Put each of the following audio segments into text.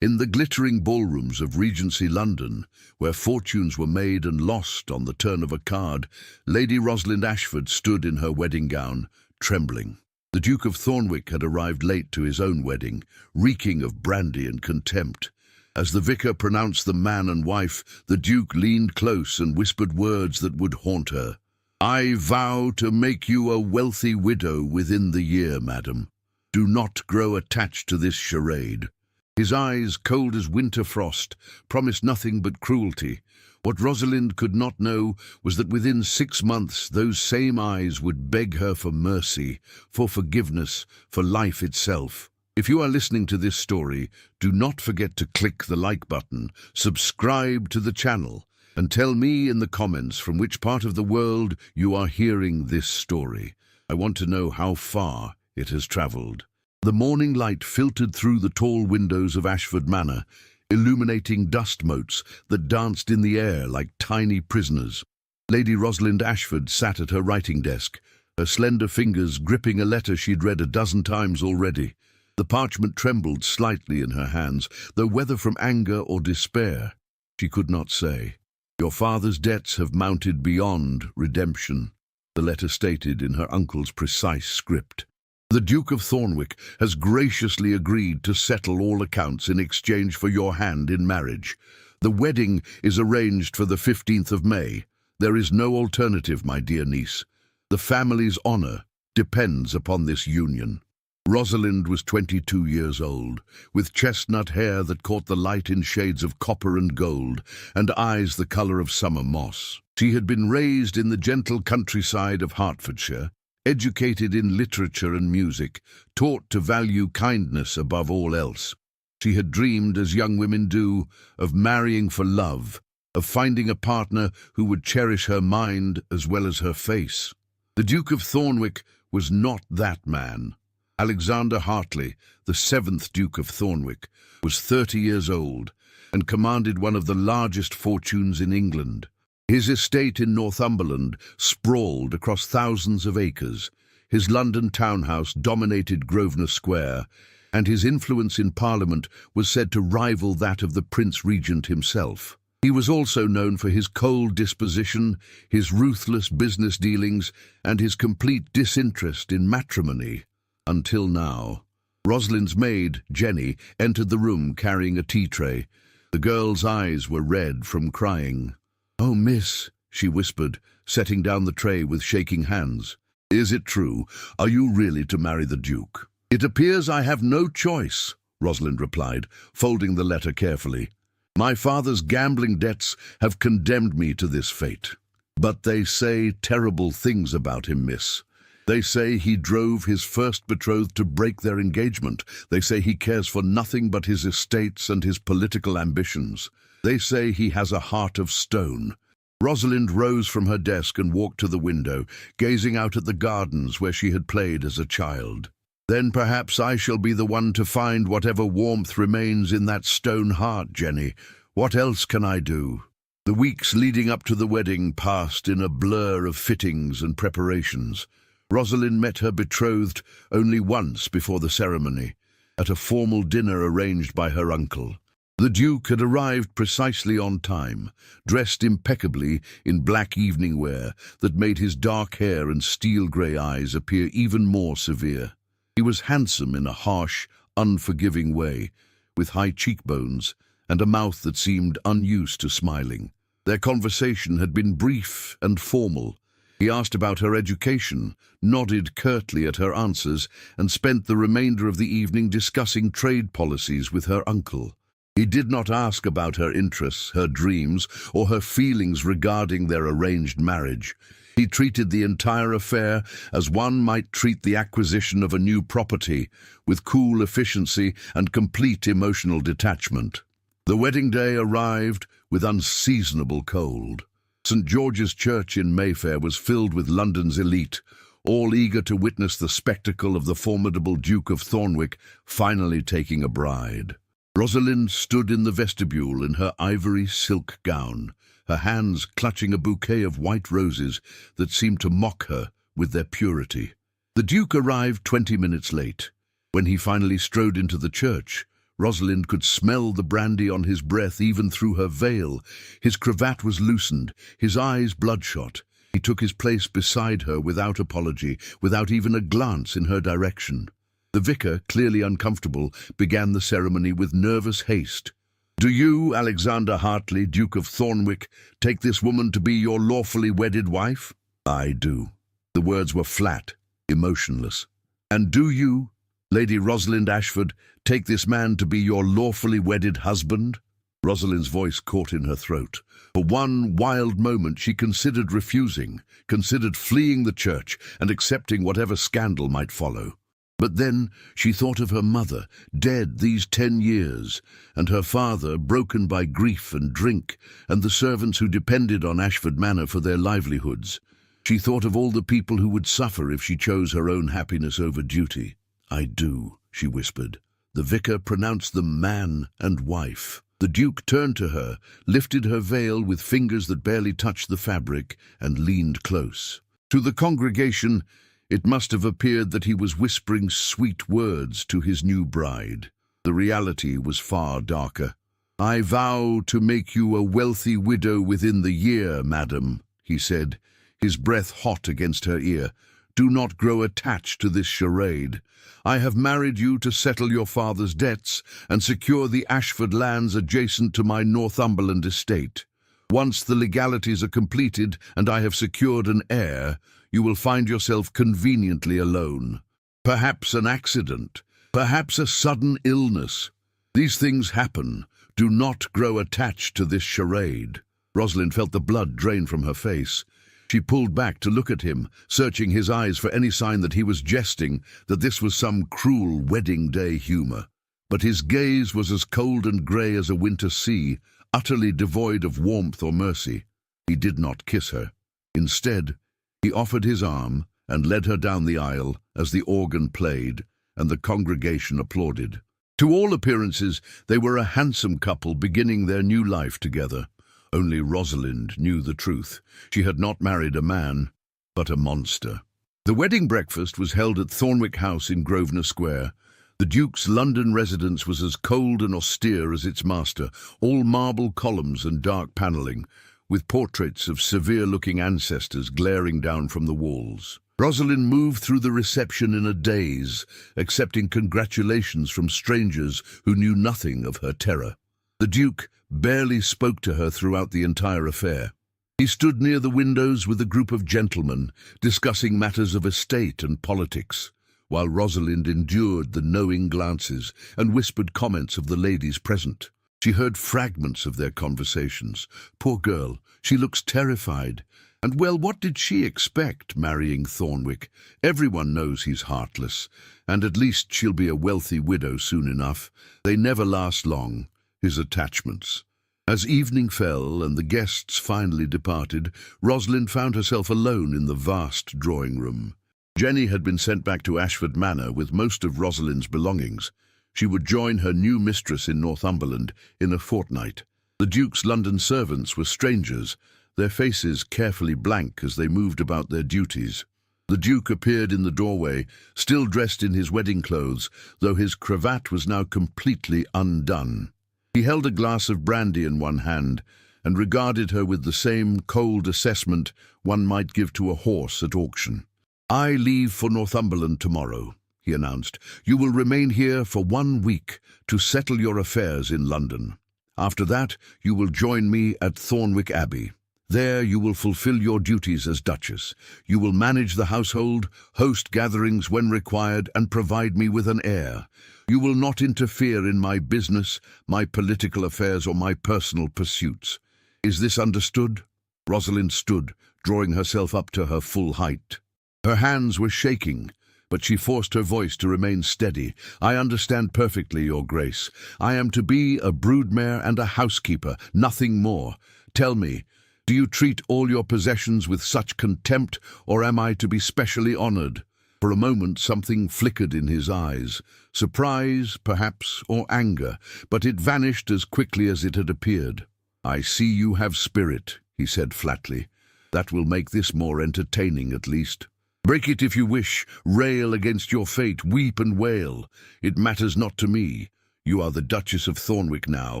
In the glittering ballrooms of Regency London, where fortunes were made and lost on the turn of a card, Lady Rosalind Ashford stood in her wedding gown, trembling. The Duke of Thornwick had arrived late to his own wedding, reeking of brandy and contempt. As the vicar pronounced them man and wife, the Duke leaned close and whispered words that would haunt her. "I vow to make you a wealthy widow within the year, madam. Do not grow attached to this charade." His eyes, cold as winter frost, promised nothing but cruelty. What Rosalind could not know was that within 6 months those same eyes would beg her for mercy, for forgiveness, for life itself. If you are listening to this story, do not forget to click the like button, subscribe to the channel, and tell me in the comments from which part of the world you are hearing this story. I want to know how far it has travelled. The morning light filtered through the tall windows of Ashford Manor, illuminating dust motes that danced in the air like tiny prisoners. Lady Rosalind Ashford sat at her writing desk, her slender fingers gripping a letter she'd read a dozen times already. The parchment trembled slightly in her hands, though whether from anger or despair, she could not say. "Your father's debts have mounted beyond redemption," the letter stated in her uncle's precise script. "The Duke of Thornwick has graciously agreed to settle all accounts in exchange for your hand in marriage. The wedding is arranged for the 15th of May. There is no alternative, my dear niece. The family's honour depends upon this union." Rosalind was 22 years old, with chestnut hair that caught the light in shades of copper and gold, and eyes the colour of summer moss. She had been raised in the gentle countryside of Hertfordshire, educated in literature and music, taught to value kindness above all else. She had dreamed, as young women do, of marrying for love, of finding a partner who would cherish her mind as well as her face. The Duke of Thornwick was not that man. Alexander Hartley, the 7th Duke of Thornwick, was 30 years old and commanded one of the largest fortunes in England. His estate in Northumberland sprawled across thousands of acres. His London townhouse dominated Grosvenor Square, and his influence in Parliament was said to rival that of the Prince Regent himself. He was also known for his cold disposition, his ruthless business dealings, and his complete disinterest in matrimony. Until now. Rosalind's maid, Jenny, entered the room carrying a tea tray. The girl's eyes were red from crying. "Oh, miss," she whispered, setting down the tray with shaking hands. "Is it true? Are you really to marry the Duke?" "It appears I have no choice," Rosalind replied, folding the letter carefully. "My father's gambling debts have condemned me to this fate. But they say terrible things about him, miss. They say he drove his first betrothed to break their engagement. They say he cares for nothing but his estates and his political ambitions. They say he has a heart of stone." Rosalind rose from her desk and walked to the window, gazing out at the gardens where she had played as a child. "Then perhaps I shall be the one to find whatever warmth remains in that stone heart, Jenny. What else can I do?" The weeks leading up to the wedding passed in a blur of fittings and preparations. Rosalind met her betrothed only once before the ceremony, at a formal dinner arranged by her uncle. The Duke had arrived precisely on time, dressed impeccably in black evening wear that made his dark hair and steel-grey eyes appear even more severe. He was handsome in a harsh, unforgiving way, with high cheekbones and a mouth that seemed unused to smiling. Their conversation had been brief and formal. He asked about her education, nodded curtly at her answers, and spent the remainder of the evening discussing trade policies with her uncle. He did not ask about her interests, her dreams, or her feelings regarding their arranged marriage. He treated the entire affair as one might treat the acquisition of a new property, with cool efficiency and complete emotional detachment. The wedding day arrived with unseasonable cold. St. George's Church in Mayfair was filled with London's elite, all eager to witness the spectacle of the formidable Duke of Thornwick finally taking a bride. Rosalind stood in the vestibule in her ivory silk gown, her hands clutching a bouquet of white roses that seemed to mock her with their purity. The Duke arrived 20 minutes late. When he finally strode into the church, Rosalind could smell the brandy on his breath even through her veil. His cravat was loosened, his eyes bloodshot. He took his place beside her without apology, without even a glance in her direction. The vicar, clearly uncomfortable, began the ceremony with nervous haste. "Do you, Alexander Hartley, Duke of Thornwick, take this woman to be your lawfully wedded wife?" "I do." The words were flat, emotionless. "And do you, Lady Rosalind Ashford, take this man to be your lawfully wedded husband?" Rosalind's voice caught in her throat. For one wild moment she considered refusing, considered fleeing the church and accepting whatever scandal might follow. But then she thought of her mother, dead these 10 years, and her father, broken by grief and drink, and the servants who depended on Ashford Manor for their livelihoods. She thought of all the people who would suffer if she chose her own happiness over duty. "I do," she whispered. The vicar pronounced them man and wife. The Duke turned to her, lifted her veil with fingers that barely touched the fabric, and leaned close. To the congregation, it must have appeared that he was whispering sweet words to his new bride. The reality was far darker. "I vow to make you a wealthy widow within the year, madam," he said, his breath hot against her ear. "Do not grow attached to this charade. I have married you to settle your father's debts and secure the Ashford lands adjacent to my Northumberland estate. Once the legalities are completed and I have secured an heir, you will find yourself conveniently alone. Perhaps an accident, perhaps a sudden illness. These things happen. Do not grow attached to this charade." Rosalind felt the blood drain from her face. She pulled back to look at him, searching his eyes for any sign that he was jesting, that this was some cruel wedding day humor. But his gaze was as cold and grey as a winter sea, utterly devoid of warmth or mercy. He did not kiss her. Instead, he offered his arm and led her down the aisle as the organ played and the congregation applauded. To all appearances, they were a handsome couple beginning their new life together. Only Rosalind knew the truth. She had not married a man, but a monster. The wedding breakfast was held at Thornwick House in Grosvenor Square. The Duke's London residence was as cold and austere as its master, all marble columns and dark panelling, with portraits of severe-looking ancestors glaring down from the walls. Rosalind moved through the reception in a daze, accepting congratulations from strangers who knew nothing of her terror. The Duke barely spoke to her throughout the entire affair. He stood near the windows with a group of gentlemen, discussing matters of estate and politics, while Rosalind endured the knowing glances and whispered comments of the ladies present. She heard fragments of their conversations. Poor girl, she looks terrified. And well, what did she expect, marrying Thornwick? Everyone knows he's heartless, and at least she'll be a wealthy widow soon enough. They never last long, his attachments. As evening fell and the guests finally departed, Rosalind found herself alone in the vast drawing-room. Jenny had been sent back to Ashford Manor with most of Rosalind's belongings. She would join her new mistress in Northumberland in a fortnight. The Duke's London servants were strangers, their faces carefully blank as they moved about their duties. The Duke appeared in the doorway, still dressed in his wedding clothes, though his cravat was now completely undone. He held a glass of brandy in one hand and regarded her with the same cold assessment one might give to a horse at auction. "I leave for Northumberland tomorrow," he announced. "You will remain here for 1 week to settle your affairs in London. After that, you will join me at Thornwick Abbey. There you will fulfill your duties as Duchess. You will manage the household, host gatherings when required, and provide me with an heir. You will not interfere in my business, my political affairs, or my personal pursuits. Is this understood?" Rosalind stood, drawing herself up to her full height. Her hands were shaking, but she forced her voice to remain steady. "I understand perfectly, Your Grace. I am to be a broodmare and a housekeeper, nothing more. Tell me, do you treat all your possessions with such contempt, or am I to be specially honored?" For a moment something flickered in his eyes, surprise, perhaps, or anger, but it vanished as quickly as it had appeared. "I see you have spirit," he said flatly. "That will make this more entertaining at least. Break it if you wish, rail against your fate, weep and wail. It matters not to me. You are the Duchess of Thornwick now,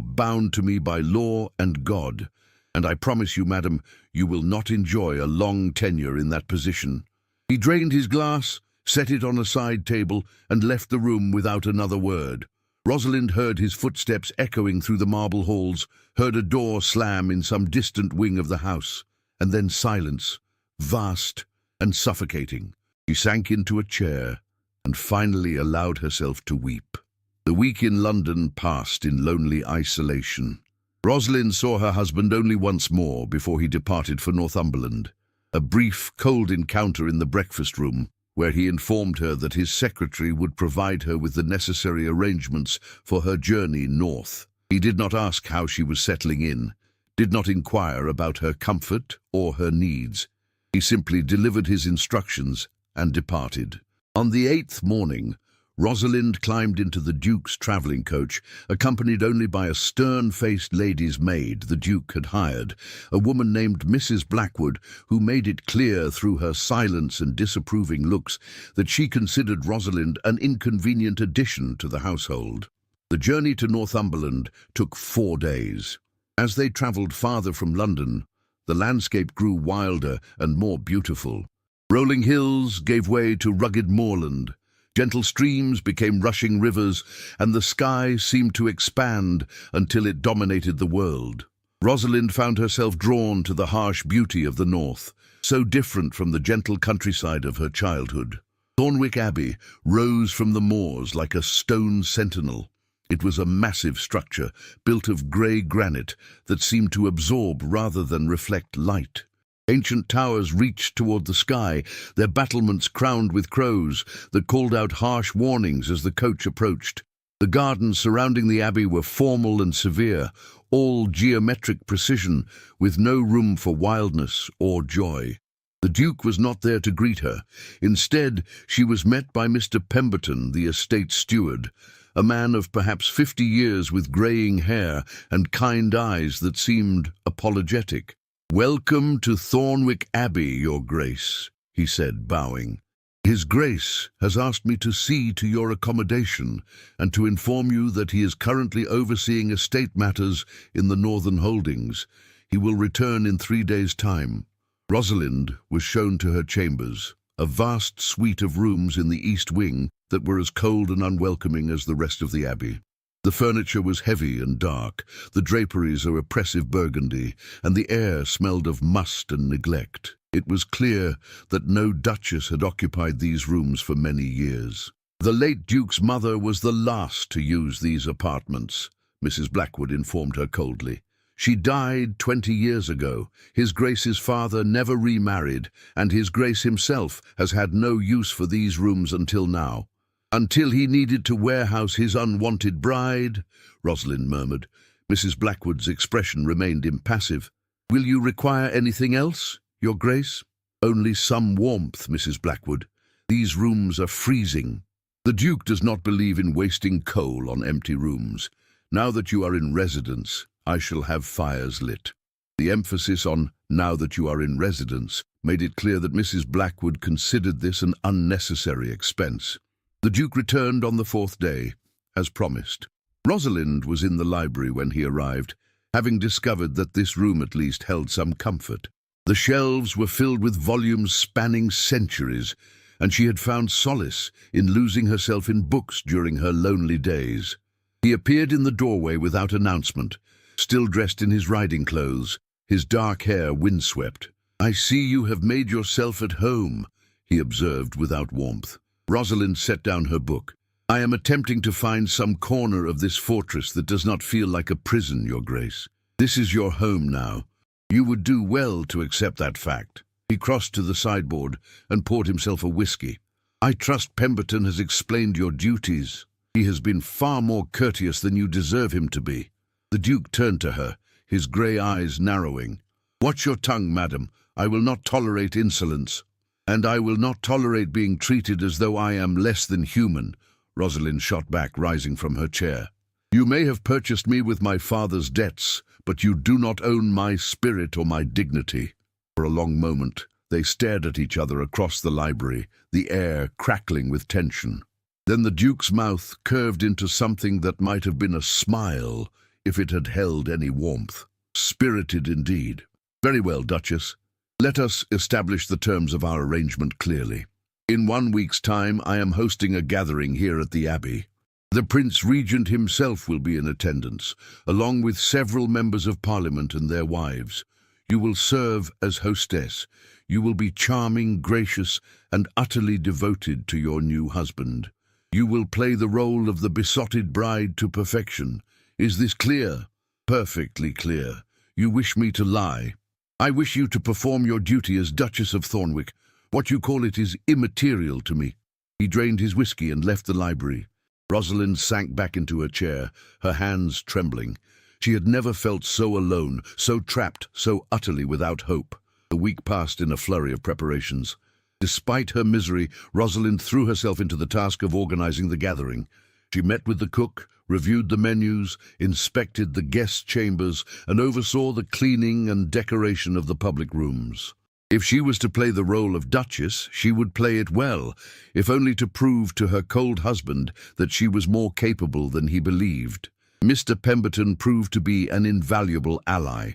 bound to me by law and God, and I promise you, madam, you will not enjoy a long tenure in that position." He drained his glass, set it on a side table, and left the room without another word. Rosalind heard his footsteps echoing through the marble halls, heard a door slam in some distant wing of the house, and then silence, vast and suffocating. She sank into a chair and finally allowed herself to weep. The week in London passed in lonely isolation. Rosalind saw her husband only once more before he departed for Northumberland. A brief, cold encounter in the breakfast room, where he informed her that his secretary would provide her with the necessary arrangements for her journey north. He did not ask how she was settling in, did not inquire about her comfort or her needs. He simply delivered his instructions and departed. On the 8th morning, Rosalind climbed into the Duke's travelling coach, accompanied only by a stern-faced lady's maid the Duke had hired, a woman named Mrs. Blackwood, who made it clear through her silence and disapproving looks that she considered Rosalind an inconvenient addition to the household. The journey to Northumberland took 4 days. As they travelled farther from London, the landscape grew wilder and more beautiful. Rolling hills gave way to rugged moorland. Gentle streams became rushing rivers, and the sky seemed to expand until it dominated the world. Rosalind found herself drawn to the harsh beauty of the north, so different from the gentle countryside of her childhood. Thornwick Abbey rose from the moors like a stone sentinel. It was a massive structure, built of grey granite, that seemed to absorb rather than reflect light. Ancient towers reached toward the sky, their battlements crowned with crows that called out harsh warnings as the coach approached. The gardens surrounding the abbey were formal and severe, all geometric precision, with no room for wildness or joy. The Duke was not there to greet her. Instead, she was met by Mr. Pemberton, the estate steward, a man of perhaps 50 years with greying hair and kind eyes that seemed apologetic. "Welcome to Thornwick Abbey, Your Grace," he said, bowing. "His Grace has asked me to see to your accommodation and to inform you that he is currently overseeing estate matters in the Northern Holdings. He will return in 3 days' time." Rosalind was shown to her chambers, a vast suite of rooms in the east wing that were as cold and unwelcoming as the rest of the abbey. The furniture was heavy and dark, the draperies of oppressive burgundy, and the air smelled of must and neglect. It was clear that no duchess had occupied these rooms for many years. The late Duke's mother was the last to use these apartments, Mrs. Blackwood informed her coldly. "She died 20 years ago. His Grace's father never remarried, and His Grace himself has had no use for these rooms until now." "Until he needed to warehouse his unwanted bride," Rosalind murmured. Mrs. Blackwood's expression remained impassive. "Will you require anything else, Your Grace?" "Only some warmth, Mrs. Blackwood. These rooms are freezing." "The Duke does not believe in wasting coal on empty rooms. Now that you are in residence, I shall have fires lit." The emphasis on "now that you are in residence" made it clear that Mrs. Blackwood considered this an unnecessary expense. The Duke returned on the 4th day, as promised. Rosalind was in the library when he arrived, having discovered that this room at least held some comfort. The shelves were filled with volumes spanning centuries, and she had found solace in losing herself in books during her lonely days. He appeared in the doorway without announcement, still dressed in his riding clothes, his dark hair windswept. "I see you have made yourself at home," he observed without warmth. Rosalind set down her book. "I am attempting to find some corner of this fortress that does not feel like a prison, Your Grace. This is your home now. You would do well to accept that fact." He crossed to the sideboard and poured himself a whiskey. "I trust Pemberton has explained your duties. He has been far more courteous than you deserve him to be." The Duke turned to her, his grey eyes narrowing. "Watch your tongue, madam. I will not tolerate insolence." "And I will not tolerate being treated as though I am less than human," Rosalind shot back, rising from her chair. "You may have purchased me with my father's debts, but you do not own my spirit or my dignity." For a long moment, they stared at each other across the library, the air crackling with tension. Then the Duke's mouth curved into something that might have been a smile if it had held any warmth. Spirited indeed. Very well, Duchess. Let us establish the terms of our arrangement clearly. In 1 week's time, I am hosting a gathering here at the Abbey. The Prince Regent himself will be in attendance, along with several members of Parliament and their wives. You will serve as hostess. You will be charming, gracious, and utterly devoted to your new husband. You will play the role of the besotted bride to perfection. Is this clear? Perfectly clear. You wish me to lie. I wish you to perform your duty as Duchess of Thornwick. What you call it is immaterial to me. He drained his whiskey and left the library. Rosalind sank back into her chair, her hands trembling. She had never felt so alone, so trapped, so utterly without hope. The week passed in a flurry of preparations. Despite her misery, Rosalind threw herself into the task of organizing the gathering. She met with the cook, reviewed the menus, inspected the guest chambers, and oversaw the cleaning and decoration of the public rooms. If she was to play the role of Duchess, she would play it well, if only to prove to her cold husband that she was more capable than he believed. Mr. Pemberton proved to be an invaluable ally.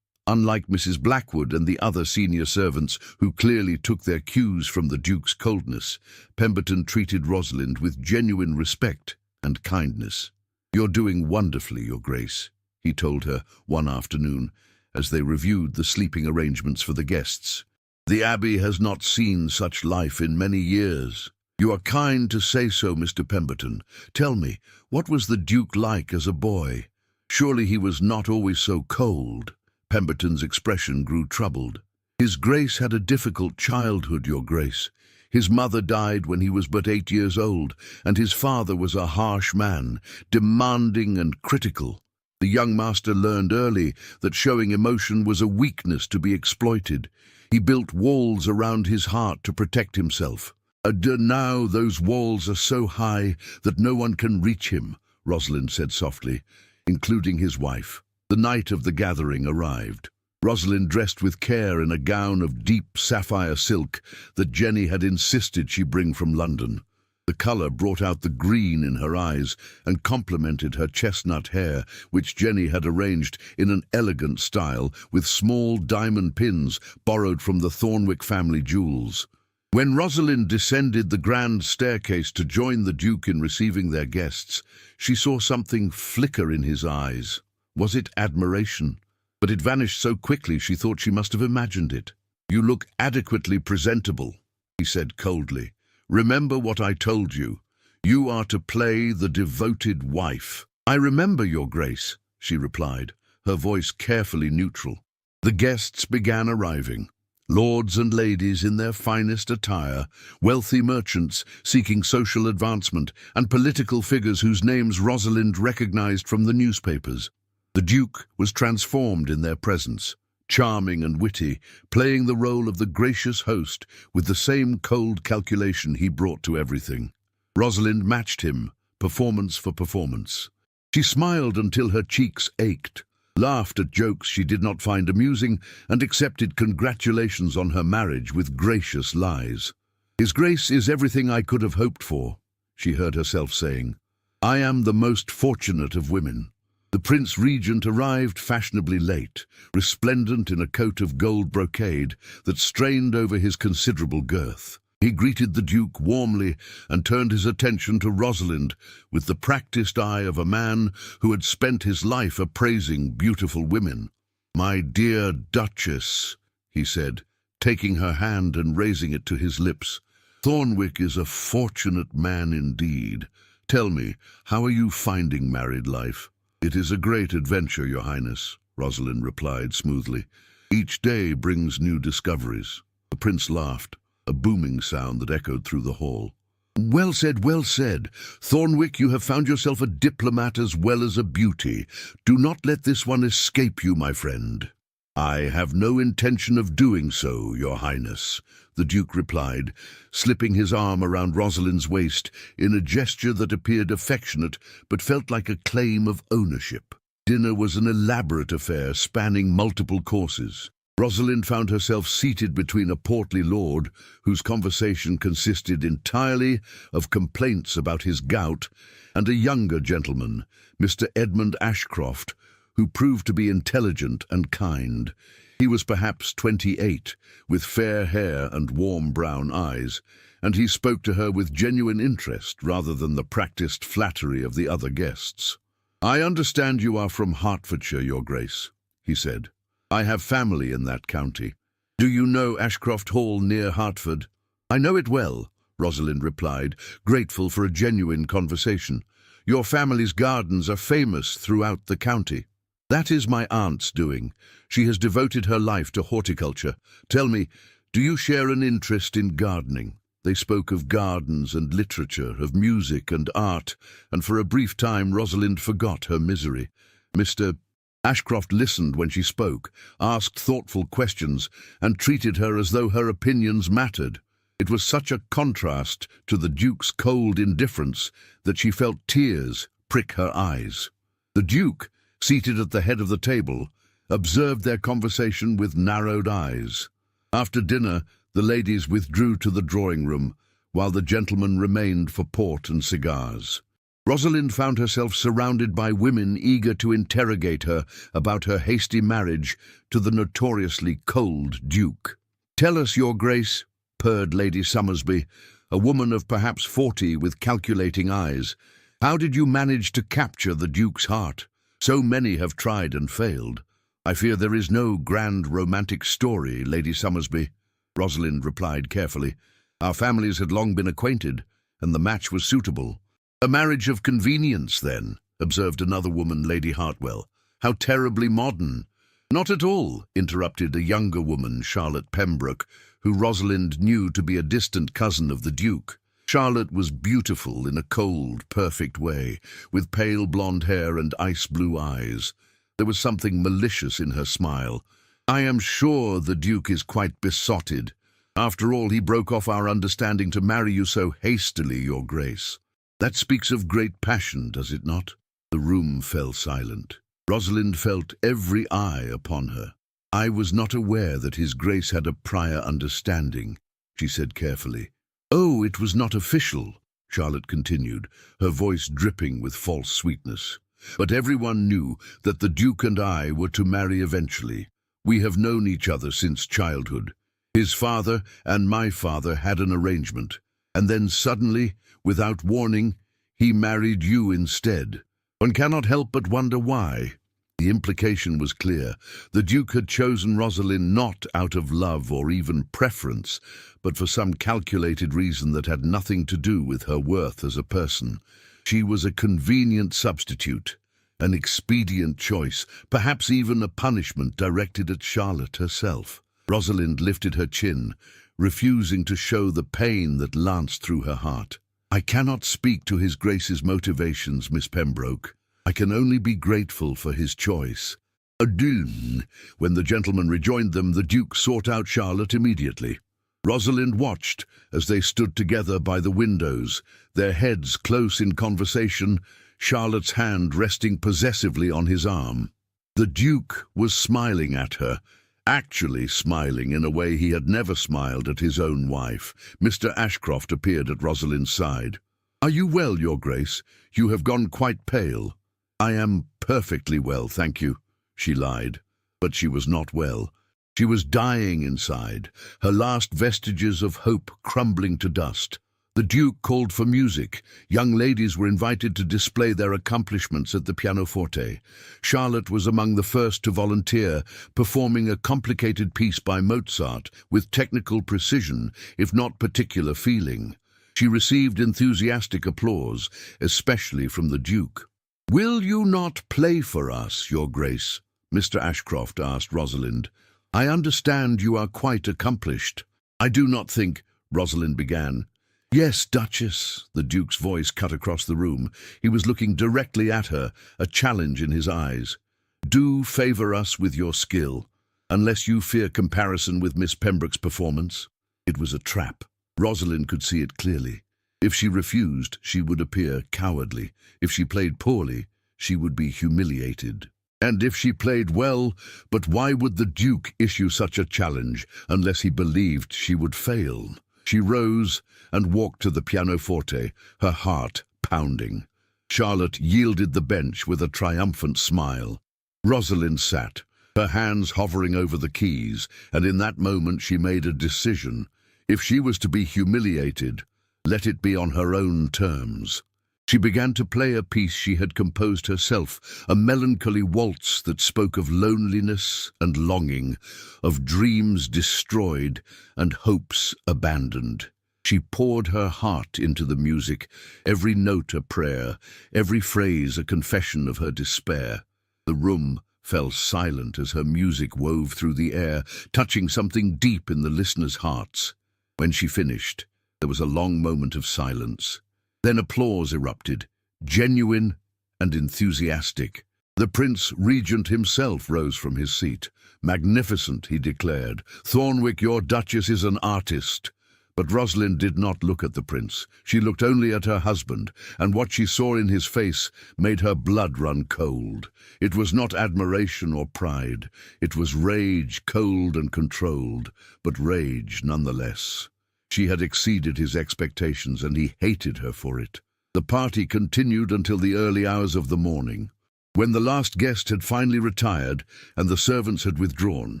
Unlike Mrs. Blackwood and the other senior servants, who clearly took their cues from the Duke's coldness, Pemberton treated Rosalind with genuine respect and kindness. "You're doing wonderfully, Your Grace," he told her one afternoon, as they reviewed the sleeping arrangements for the guests. "The Abbey has not seen such life in many years." "You are kind to say so, Mr. Pemberton. Tell me, what was the Duke like as a boy? Surely he was not always so cold." Pemberton's expression grew troubled. "His Grace had a difficult childhood, Your Grace. His mother died when he was but 8 years old, and his father was a harsh man, demanding and critical. The young master learned early that showing emotion was a weakness to be exploited. He built walls around his heart to protect himself. Now those walls are so high that no one can reach him," Rosalind said softly, including his wife. The night of the gathering arrived. Rosalind dressed with care in a gown of deep sapphire silk that Jenny had insisted she bring from London. The colour brought out the green in her eyes and complemented her chestnut hair, which Jenny had arranged in an elegant style with small diamond pins borrowed from the Thornwick family jewels. When Rosalind descended the grand staircase to join the Duke in receiving their guests, she saw something flicker in his eyes. Was it admiration? But it vanished so quickly she thought she must have imagined it. "You look adequately presentable," he said coldly. "Remember what I told you. You are to play the devoted wife." "I remember, Your Grace," she replied, her voice carefully neutral. The guests began arriving. Lords and ladies in their finest attire, wealthy merchants seeking social advancement, and political figures whose names Rosalind recognized from the newspapers. The Duke was transformed in their presence, charming and witty, playing the role of the gracious host with the same cold calculation he brought to everything. Rosalind matched him, performance for performance. She smiled until her cheeks ached, laughed at jokes she did not find amusing, and accepted congratulations on her marriage with gracious lies. "His Grace is everything I could have hoped for," she heard herself saying. "I am the most fortunate of women." The Prince Regent arrived fashionably late, resplendent in a coat of gold brocade that strained over his considerable girth. He greeted the Duke warmly and turned his attention to Rosalind with the practiced eye of a man who had spent his life appraising beautiful women. "My dear Duchess," he said, taking her hand and raising it to his lips. "Thornwick is a fortunate man indeed. Tell me, how are you finding married life?" "It is a great adventure, Your Highness," Rosalind replied smoothly. "Each day brings new discoveries." The prince laughed, a booming sound that echoed through the hall. "Well said, well said. Thornwick, you have found yourself a diplomat as well as a beauty. Do not let this one escape you, my friend." "I have no intention of doing so, Your Highness," the Duke replied, slipping his arm around Rosalind's waist in a gesture that appeared affectionate but felt like a claim of ownership. Dinner was an elaborate affair spanning multiple courses. Rosalind found herself seated between a portly lord whose conversation consisted entirely of complaints about his gout, and a younger gentleman, Mr. Edmund Ashcroft, who proved to be intelligent and kind. He was perhaps 28, with fair hair and warm brown eyes, and he spoke to her with genuine interest rather than the practiced flattery of the other guests. "I understand you are from Hertfordshire, Your Grace," he said. "I have family in that county. Do you know Ashcroft Hall near Hertford?" "I know it well," Rosalind replied, grateful for a genuine conversation. "Your family's gardens are famous throughout the county." "That is my aunt's doing. She has devoted her life to horticulture. Tell me, do you share an interest in gardening?" They spoke of gardens and literature, of music and art, and for a brief time Rosalind forgot her misery. Mr. Ashcroft listened when she spoke, asked thoughtful questions, and treated her as though her opinions mattered. It was such a contrast to the Duke's cold indifference that she felt tears prick her eyes. The Duke, seated at the head of the table, observed their conversation with narrowed eyes. After dinner, the ladies withdrew to the drawing-room, while the gentlemen remained for port and cigars. Rosalind found herself surrounded by women eager to interrogate her about her hasty marriage to the notoriously cold Duke. "Tell us, Your Grace," purred Lady Summersby, a woman of perhaps 40 with calculating eyes. "How did you manage to capture the Duke's heart? So many have tried and failed." "I fear there is no grand romantic story, Lady Summersby," Rosalind replied carefully. "Our families had long been acquainted, and the match was suitable." "A marriage of convenience, then," observed another woman, Lady Hartwell. "How terribly modern." "Not at all," interrupted a younger woman, Charlotte Pembroke, who Rosalind knew to be a distant cousin of the Duke. Charlotte was beautiful in a cold, perfect way, with pale blonde hair and ice-blue eyes. There was something malicious in her smile. "I am sure the Duke is quite besotted. After all, he broke off our understanding to marry you so hastily, Your Grace." "That speaks of great passion, does it not?" The room fell silent. Rosalind felt every eye upon her. "I was not aware that His Grace had a prior understanding," she said carefully. "Oh, it was not official," Charlotte continued, her voice dripping with false sweetness. "But everyone knew that the Duke and I were to marry eventually. We have known each other since childhood. His father and my father had an arrangement, and then suddenly, without warning, he married you instead. One cannot help but wonder why." The implication was clear. The Duke had chosen Rosalind not out of love or even preference, but for some calculated reason that had nothing to do with her worth as a person. She was a convenient substitute, an expedient choice, perhaps even a punishment directed at Charlotte herself. Rosalind lifted her chin, refusing to show the pain that lanced through her heart. "I cannot speak to His Grace's motivations, Miss Pembroke. I can only be grateful for his choice." "Adieu." When the gentlemen rejoined them, the Duke sought out Charlotte immediately. Rosalind watched as they stood together by the windows, their heads close in conversation, Charlotte's hand resting possessively on his arm. The Duke was smiling at her, actually smiling in a way he had never smiled at his own wife. Mr. Ashcroft appeared at Rosalind's side. "Are you well, Your Grace? You have gone quite pale." "I am perfectly well, thank you," she lied. But she was not well. She was dying inside, her last vestiges of hope crumbling to dust. The Duke called for music. Young ladies were invited to display their accomplishments at the pianoforte. Charlotte was among the first to volunteer, performing a complicated piece by Mozart with technical precision, if not particular feeling. She received enthusiastic applause, especially from the Duke. "Will you not play for us, Your Grace?" Mr. Ashcroft asked Rosalind. "I understand you are quite accomplished." "I do not think," Rosalind began. "Yes, Duchess," the Duke's voice cut across the room. He was looking directly at her, a challenge in his eyes. "Do favour us with your skill, unless you fear comparison with Miss Pembroke's performance." It was a trap. Rosalind could see it clearly. If she refused, she would appear cowardly. If she played poorly, she would be humiliated. And if she played well, but why would the Duke issue such a challenge unless he believed she would fail? She rose and walked to the pianoforte, her heart pounding. Charlotte yielded the bench with a triumphant smile. Rosalind sat, her hands hovering over the keys, and in that moment she made a decision. If she was to be humiliated, let it be on her own terms. She began to play a piece she had composed herself, a melancholy waltz that spoke of loneliness and longing, of dreams destroyed and hopes abandoned. She poured her heart into the music, every note a prayer, every phrase a confession of her despair. The room fell silent as her music wove through the air, touching something deep in the listeners' hearts. When she finished, there was a long moment of silence. Then applause erupted, genuine and enthusiastic. The Prince Regent himself rose from his seat. "Magnificent," he declared. "Thornwick, your Duchess is an artist." But Rosalind did not look at the prince. She looked only at her husband, and what she saw in his face made her blood run cold. It was not admiration or pride. It was rage, cold and controlled, but rage nonetheless. She had exceeded his expectations, and he hated her for it. The party continued until the early hours of the morning. When the last guest had finally retired and the servants had withdrawn,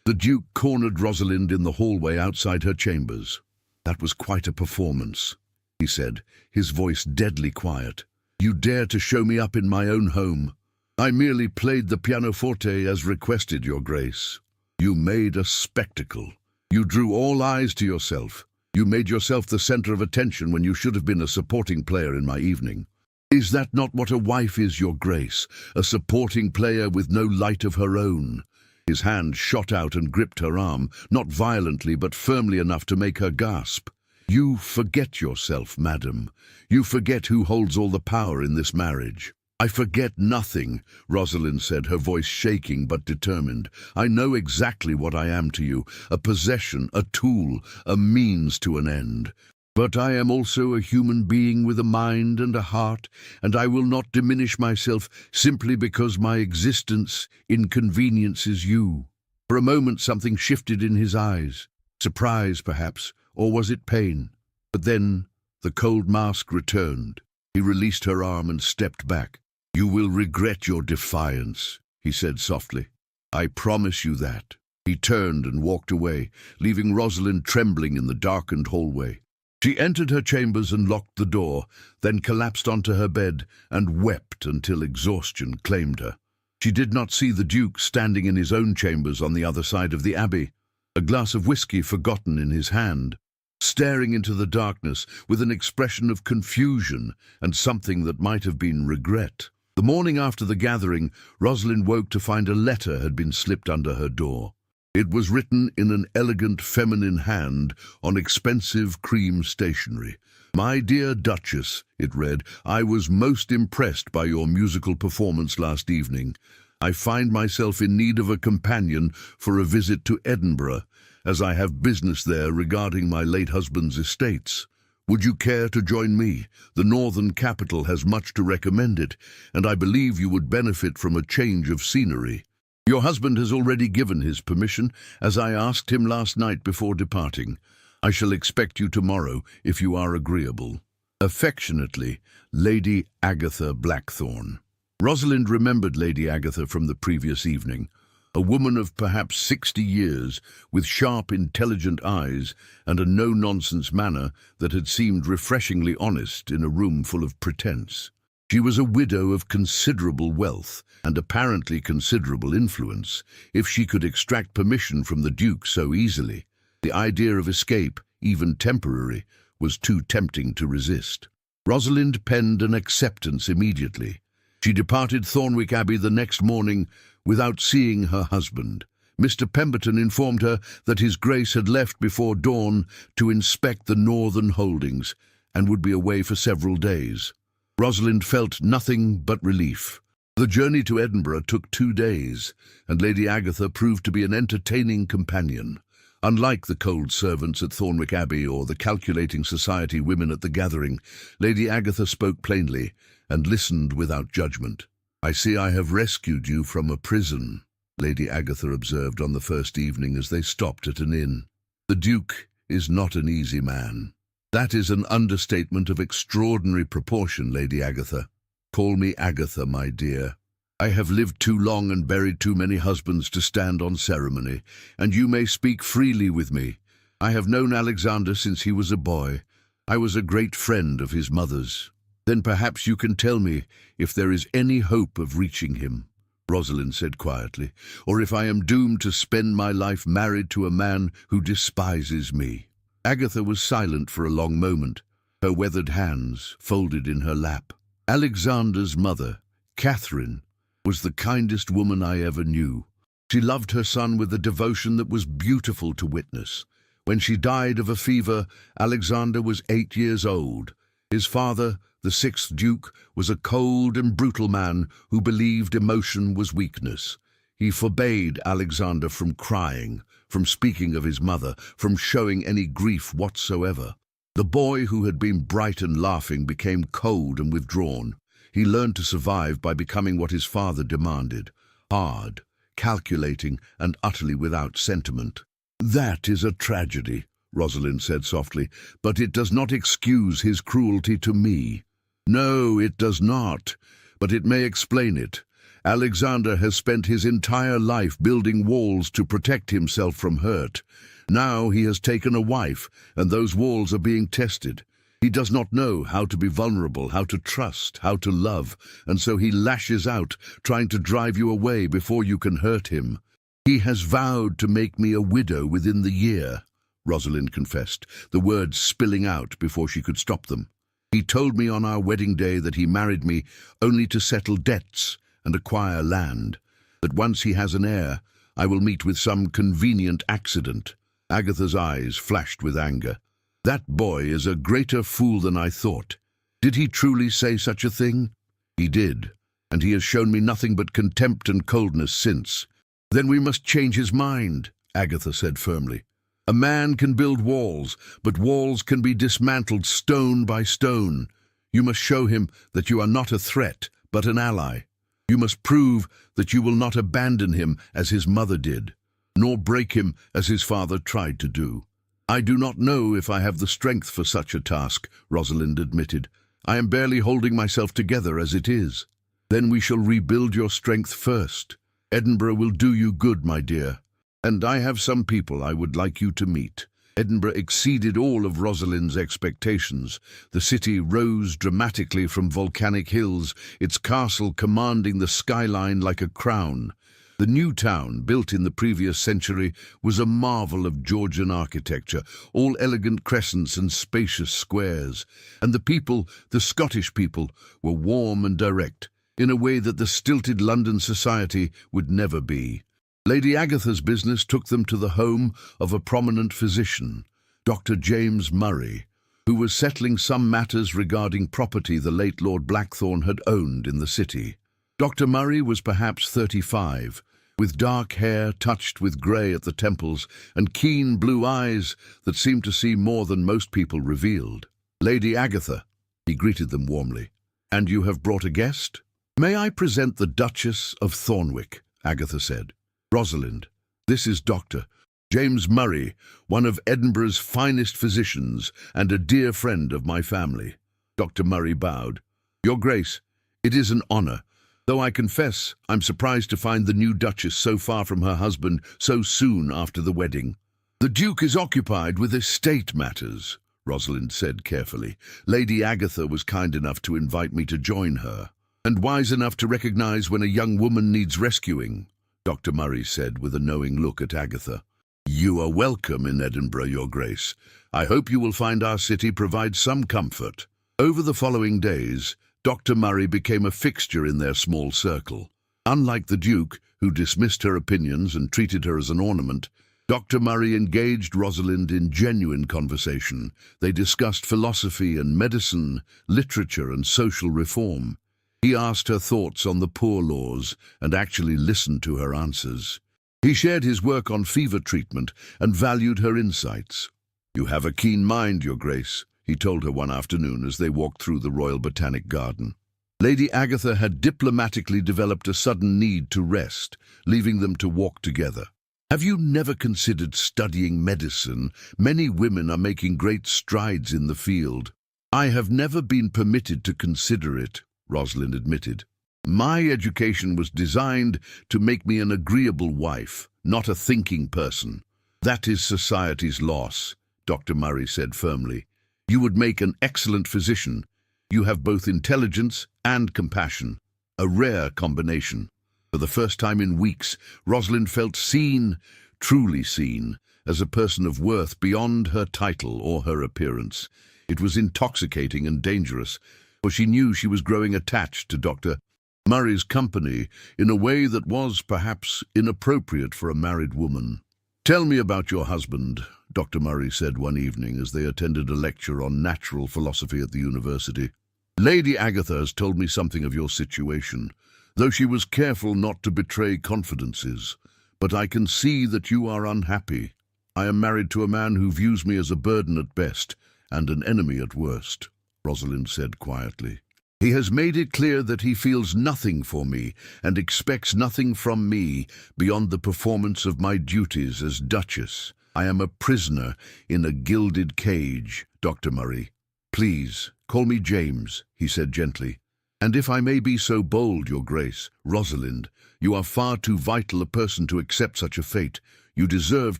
the Duke cornered Rosalind in the hallway outside her chambers. "That was quite a performance," he said, his voice deadly quiet. "You dare to show me up in my own home. I merely played the pianoforte as requested, Your Grace. You made a spectacle. You drew all eyes to yourself. You made yourself the center of attention when you should have been a supporting player in my evening. Is that not what a wife is, Your Grace? A supporting player with no light of her own?" His hand shot out and gripped her arm, not violently but firmly enough to make her gasp. "You forget yourself, madam. You forget who holds all the power in this marriage." "I forget nothing," Rosalind said, her voice shaking but determined. "I know exactly what I am to you, a possession, a tool, a means to an end. But I am also a human being with a mind and a heart, and I will not diminish myself simply because my existence inconveniences you." For a moment something shifted in his eyes. Surprise, perhaps, or was it pain? But then the cold mask returned. He released her arm and stepped back. "You will regret your defiance," he said softly. "I promise you that." He turned and walked away, leaving Rosalind trembling in the darkened hallway. She entered her chambers and locked the door, then collapsed onto her bed and wept until exhaustion claimed her. She did not see the Duke standing in his own chambers on the other side of the abbey, a glass of whiskey forgotten in his hand, staring into the darkness with an expression of confusion and something that might have been regret. The morning after the gathering, Rosalind woke to find a letter had been slipped under her door. It was written in an elegant feminine hand on expensive cream stationery. "My dear Duchess," it read, "I was most impressed by your musical performance last evening. I find myself in need of a companion for a visit to Edinburgh, as I have business there regarding my late husband's estates. Would you care to join me? The northern capital has much to recommend it, and I believe you would benefit from a change of scenery. Your husband has already given his permission, as I asked him last night before departing. I shall expect you tomorrow, if you are agreeable. Affectionately, Lady Agatha Blackthorne." Rosalind remembered Lady Agatha from the previous evening, a woman of perhaps 60 years, with sharp, intelligent eyes and a no-nonsense manner that had seemed refreshingly honest in a room full of pretense. She was a widow of considerable wealth and apparently considerable influence, if she could extract permission from the Duke so easily. The idea of escape, even temporary, was too tempting to resist. Rosalind penned an acceptance immediately. She departed Thornwick Abbey the next morning without seeing her husband. Mr. Pemberton informed her that His Grace had left before dawn to inspect the northern holdings and would be away for several days. Rosalind felt nothing but relief. The journey to Edinburgh took 2 days, and Lady Agatha proved to be an entertaining companion. Unlike the cold servants at Thornwick Abbey or the calculating society women at the gathering, Lady Agatha spoke plainly and listened without judgment. "I see I have rescued you from a prison," Lady Agatha observed on the first evening as they stopped at an inn. "The Duke is not an easy man." "That is an understatement of extraordinary proportion, Lady Agatha." "Call me Agatha, my dear. I have lived too long and buried too many husbands to stand on ceremony, and you may speak freely with me. I have known Alexander since he was a boy. I was a great friend of his mother's." "Then perhaps you can tell me if there is any hope of reaching him," Rosalind said quietly, "or if I am doomed to spend my life married to a man who despises me." Agatha was silent for a long moment, her weathered hands folded in her lap. "Alexander's mother, Catherine, was the kindest woman I ever knew. She loved her son with a devotion that was beautiful to witness. When she died of a fever, Alexander was 8 years old. His father, the 6th Duke, was a cold and brutal man who believed emotion was weakness. He forbade Alexander from crying, from speaking of his mother, from showing any grief whatsoever. The boy who had been bright and laughing became cold and withdrawn. He learned to survive by becoming what his father demanded: hard, calculating, and utterly without sentiment. "That is a tragedy," Rosalind said softly, "but it does not excuse his cruelty to me." "No, it does not, but it may explain it. Alexander has spent his entire life building walls to protect himself from hurt. Now he has taken a wife, and those walls are being tested. He does not know how to be vulnerable, how to trust, how to love, and so he lashes out, trying to drive you away before you can hurt him. He has vowed to make me a widow within the year," Rosalind confessed, the words spilling out before she could stop them. "He told me on our wedding day that he married me only to settle debts and acquire land, that once he has an heir, I will meet with some convenient accident." Agatha's eyes flashed with anger. "That boy is a greater fool than I thought. Did he truly say such a thing?" "He did, and he has shown me nothing but contempt and coldness since." "Then we must change his mind," Agatha said firmly. "A man can build walls, but walls can be dismantled stone by stone. You must show him that you are not a threat, but an ally. You must prove that you will not abandon him as his mother did, nor break him as his father tried to do." "I do not know if I have the strength for such a task," Rosalind admitted. "I am barely holding myself together as it is." "Then we shall rebuild your strength first. Edinburgh will do you good, my dear. And I have some people I would like you to meet." Edinburgh exceeded all of Rosalind's expectations. The city rose dramatically from volcanic hills, its castle commanding the skyline like a crown. The new town, built in the previous century, was a marvel of Georgian architecture, all elegant crescents and spacious squares. And the people, the Scottish people, were warm and direct, in a way that the stilted London society would never be. Lady Agatha's business took them to the home of a prominent physician, Dr. James Murray, who was settling some matters regarding property the late Lord Blackthorne had owned in the city. Dr. Murray was perhaps 35, with dark hair touched with grey at the temples and keen blue eyes that seemed to see more than most people revealed. "Lady Agatha," he greeted them warmly. "And you have brought a guest?" "May I present the Duchess of Thornwick," Agatha said. "Rosalind, this is Dr. James Murray, one of Edinburgh's finest physicians and a dear friend of my family." Dr. Murray bowed. "Your Grace, it is an honour, though I confess I'm surprised to find the new Duchess so far from her husband so soon after the wedding." "The Duke is occupied with estate matters," Rosalind said carefully. "Lady Agatha was kind enough to invite me to join her." "And wise enough to recognise when a young woman needs rescuing," Dr. Murray said with a knowing look at Agatha. "You are welcome in Edinburgh, Your Grace. I hope you will find our city provide some comfort." Over the following days, Dr. Murray became a fixture in their small circle. Unlike the Duke, who dismissed her opinions and treated her as an ornament, Dr. Murray engaged Rosalind in genuine conversation. They discussed philosophy and medicine, literature and social reform. He asked her thoughts on the poor laws and actually listened to her answers. He shared his work on fever treatment and valued her insights. "You have a keen mind, Your Grace," he told her one afternoon as they walked through the Royal Botanic Garden. Lady Agatha had diplomatically developed a sudden need to rest, leaving them to walk together. "Have you never considered studying medicine? Many women are making great strides in the field." "I have never been permitted to consider it," Rosalind admitted. "My education was designed to make me an agreeable wife, not a thinking person." "That is society's loss," Dr. Murray said firmly. "You would make an excellent physician. You have both intelligence and compassion, a rare combination." For the first time in weeks, Rosalind felt seen, truly seen, as a person of worth beyond her title or her appearance. It was intoxicating and dangerous, for she knew she was growing attached to Dr. Murray's company in a way that was, perhaps, inappropriate for a married woman. "Tell me about your husband," Dr. Murray said one evening as they attended a lecture on natural philosophy at the university. "Lady Agatha has told me something of your situation, though she was careful not to betray confidences. But I can see that you are unhappy. I am married to a man who views me as a burden at best and an enemy at worst," Rosalind said quietly. "He has made it clear that he feels nothing for me and expects nothing from me beyond the performance of my duties as Duchess. I am a prisoner in a gilded cage, Dr. Murray. Please, call me James," he said gently. "And if I may be so bold, Your Grace, Rosalind, you are far too vital a person to accept such a fate. You deserve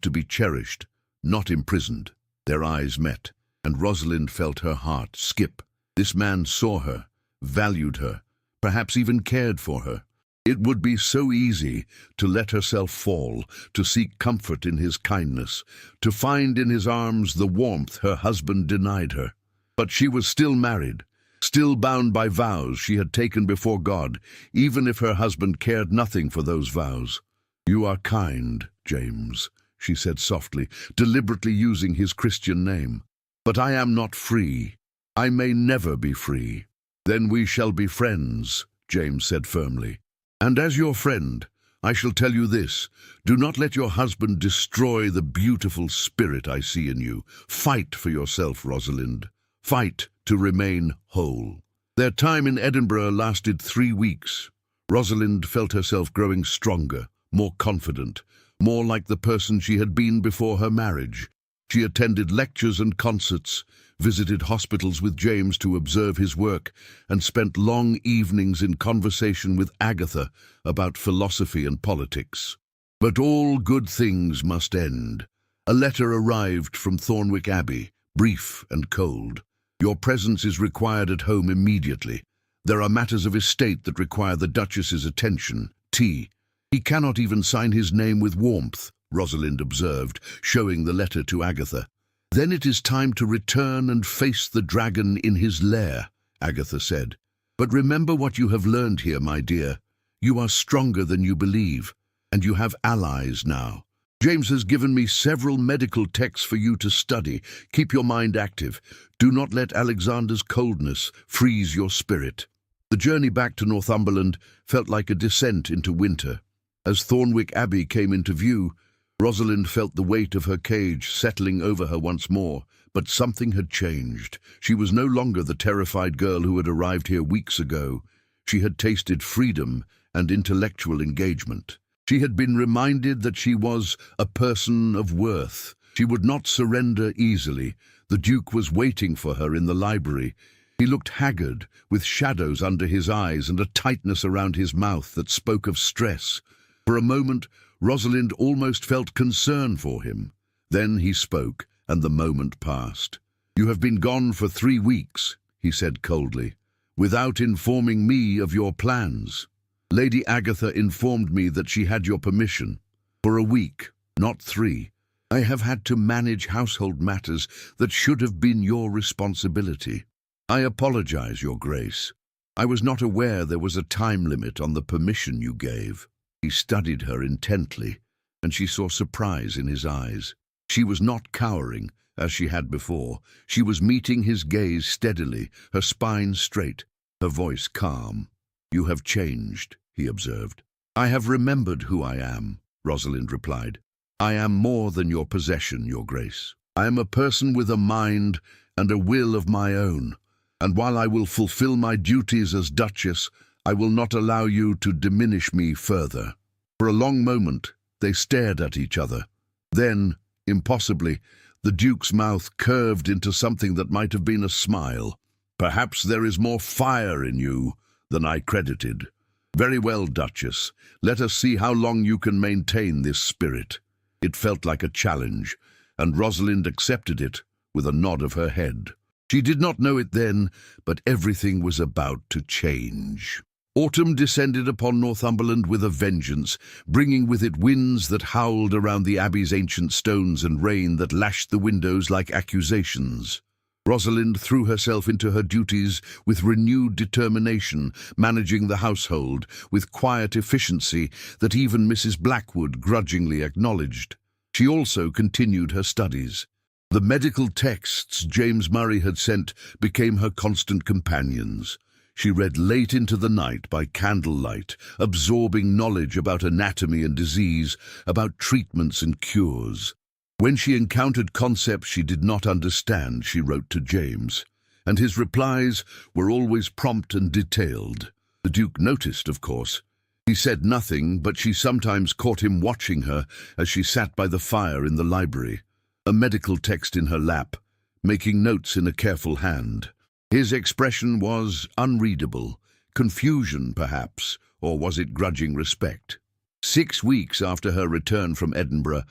to be cherished, not imprisoned." Their eyes met, and Rosalind felt her heart skip. This man saw her, valued her, perhaps even cared for her. It would be so easy to let herself fall, to seek comfort in his kindness, to find in his arms the warmth her husband denied her. But she was still married, still bound by vows she had taken before God, even if her husband cared nothing for those vows. "You are kind, James," she said softly, deliberately using his Christian name. "But I am not free. I may never be free." "Then we shall be friends," James said firmly. "And as your friend, I shall tell you this. Do not let your husband destroy the beautiful spirit I see in you. Fight for yourself, Rosalind. Fight to remain whole." Their time in Edinburgh lasted 3 weeks. Rosalind felt herself growing stronger, more confident, more like the person she had been before her marriage. She attended lectures and concerts, visited hospitals with James to observe his work, and spent long evenings in conversation with Agatha about philosophy and politics. But all good things must end. A letter arrived from Thornwick Abbey, brief and cold. "Your presence is required at home immediately. There are matters of estate that require the Duchess's attention. T." "He cannot even sign his name with warmth," Rosalind observed, showing the letter to Agatha. "Then it is time to return and face the dragon in his lair," Agatha said. "But remember what you have learned here, my dear. You are stronger than you believe, and you have allies now. James has given me several medical texts for you to study. Keep your mind active. Do not let Alexander's coldness freeze your spirit." The journey back to Northumberland felt like a descent into winter. As Thornwick Abbey came into view, Rosalind felt the weight of her cage settling over her once more, but something had changed. She was no longer the terrified girl who had arrived here weeks ago. She had tasted freedom and intellectual engagement. She had been reminded that she was a person of worth. She would not surrender easily. The Duke was waiting for her in the library. He looked haggard, with shadows under his eyes and a tightness around his mouth that spoke of stress. For a moment, Rosalind almost felt concern for him. Then he spoke, and the moment passed. "You have been gone for 3 weeks," he said coldly, "without informing me of your plans. Lady Agatha informed me that she had your permission. For a week, not 3. I have had to manage household matters that should have been your responsibility. I apologize, Your Grace. I was not aware there was a time limit on the permission you gave." He studied her intently, and she saw surprise in his eyes. She was not cowering, as she had before. She was meeting his gaze steadily, her spine straight, her voice calm. "You have changed," he observed. "I have remembered who I am," Rosalind replied. "I am more than your possession, Your Grace. I am a person with a mind and a will of my own. and while I will fulfill my duties as Duchess, I will not allow you to diminish me further." For a long moment, they stared at each other. Then, impossibly, the Duke's mouth curved into something that might have been a smile. "Perhaps there is more fire in you than I credited. Very well, Duchess. Let us see how long you can maintain this spirit." It felt like a challenge, and Rosalind accepted it with a nod of her head. She did not know it then, but everything was about to change. Autumn descended upon Northumberland with a vengeance, bringing with it winds that howled around the abbey's ancient stones and rain that lashed the windows like accusations. Rosalind threw herself into her duties with renewed determination, managing the household with quiet efficiency that even Mrs. Blackwood grudgingly acknowledged. She also continued her studies. The medical texts James Murray had sent became her constant companions. She read late into the night by candlelight, absorbing knowledge about anatomy and disease, about treatments and cures. When she encountered concepts she did not understand, she wrote to James, and his replies were always prompt and detailed. The Duke noticed, of course. He said nothing, but she sometimes caught him watching her as she sat by the fire in the library, a medical text in her lap, making notes in a careful hand. His expression was unreadable, confusion perhaps, or was it grudging respect? 6 weeks after her return from Edinburgh,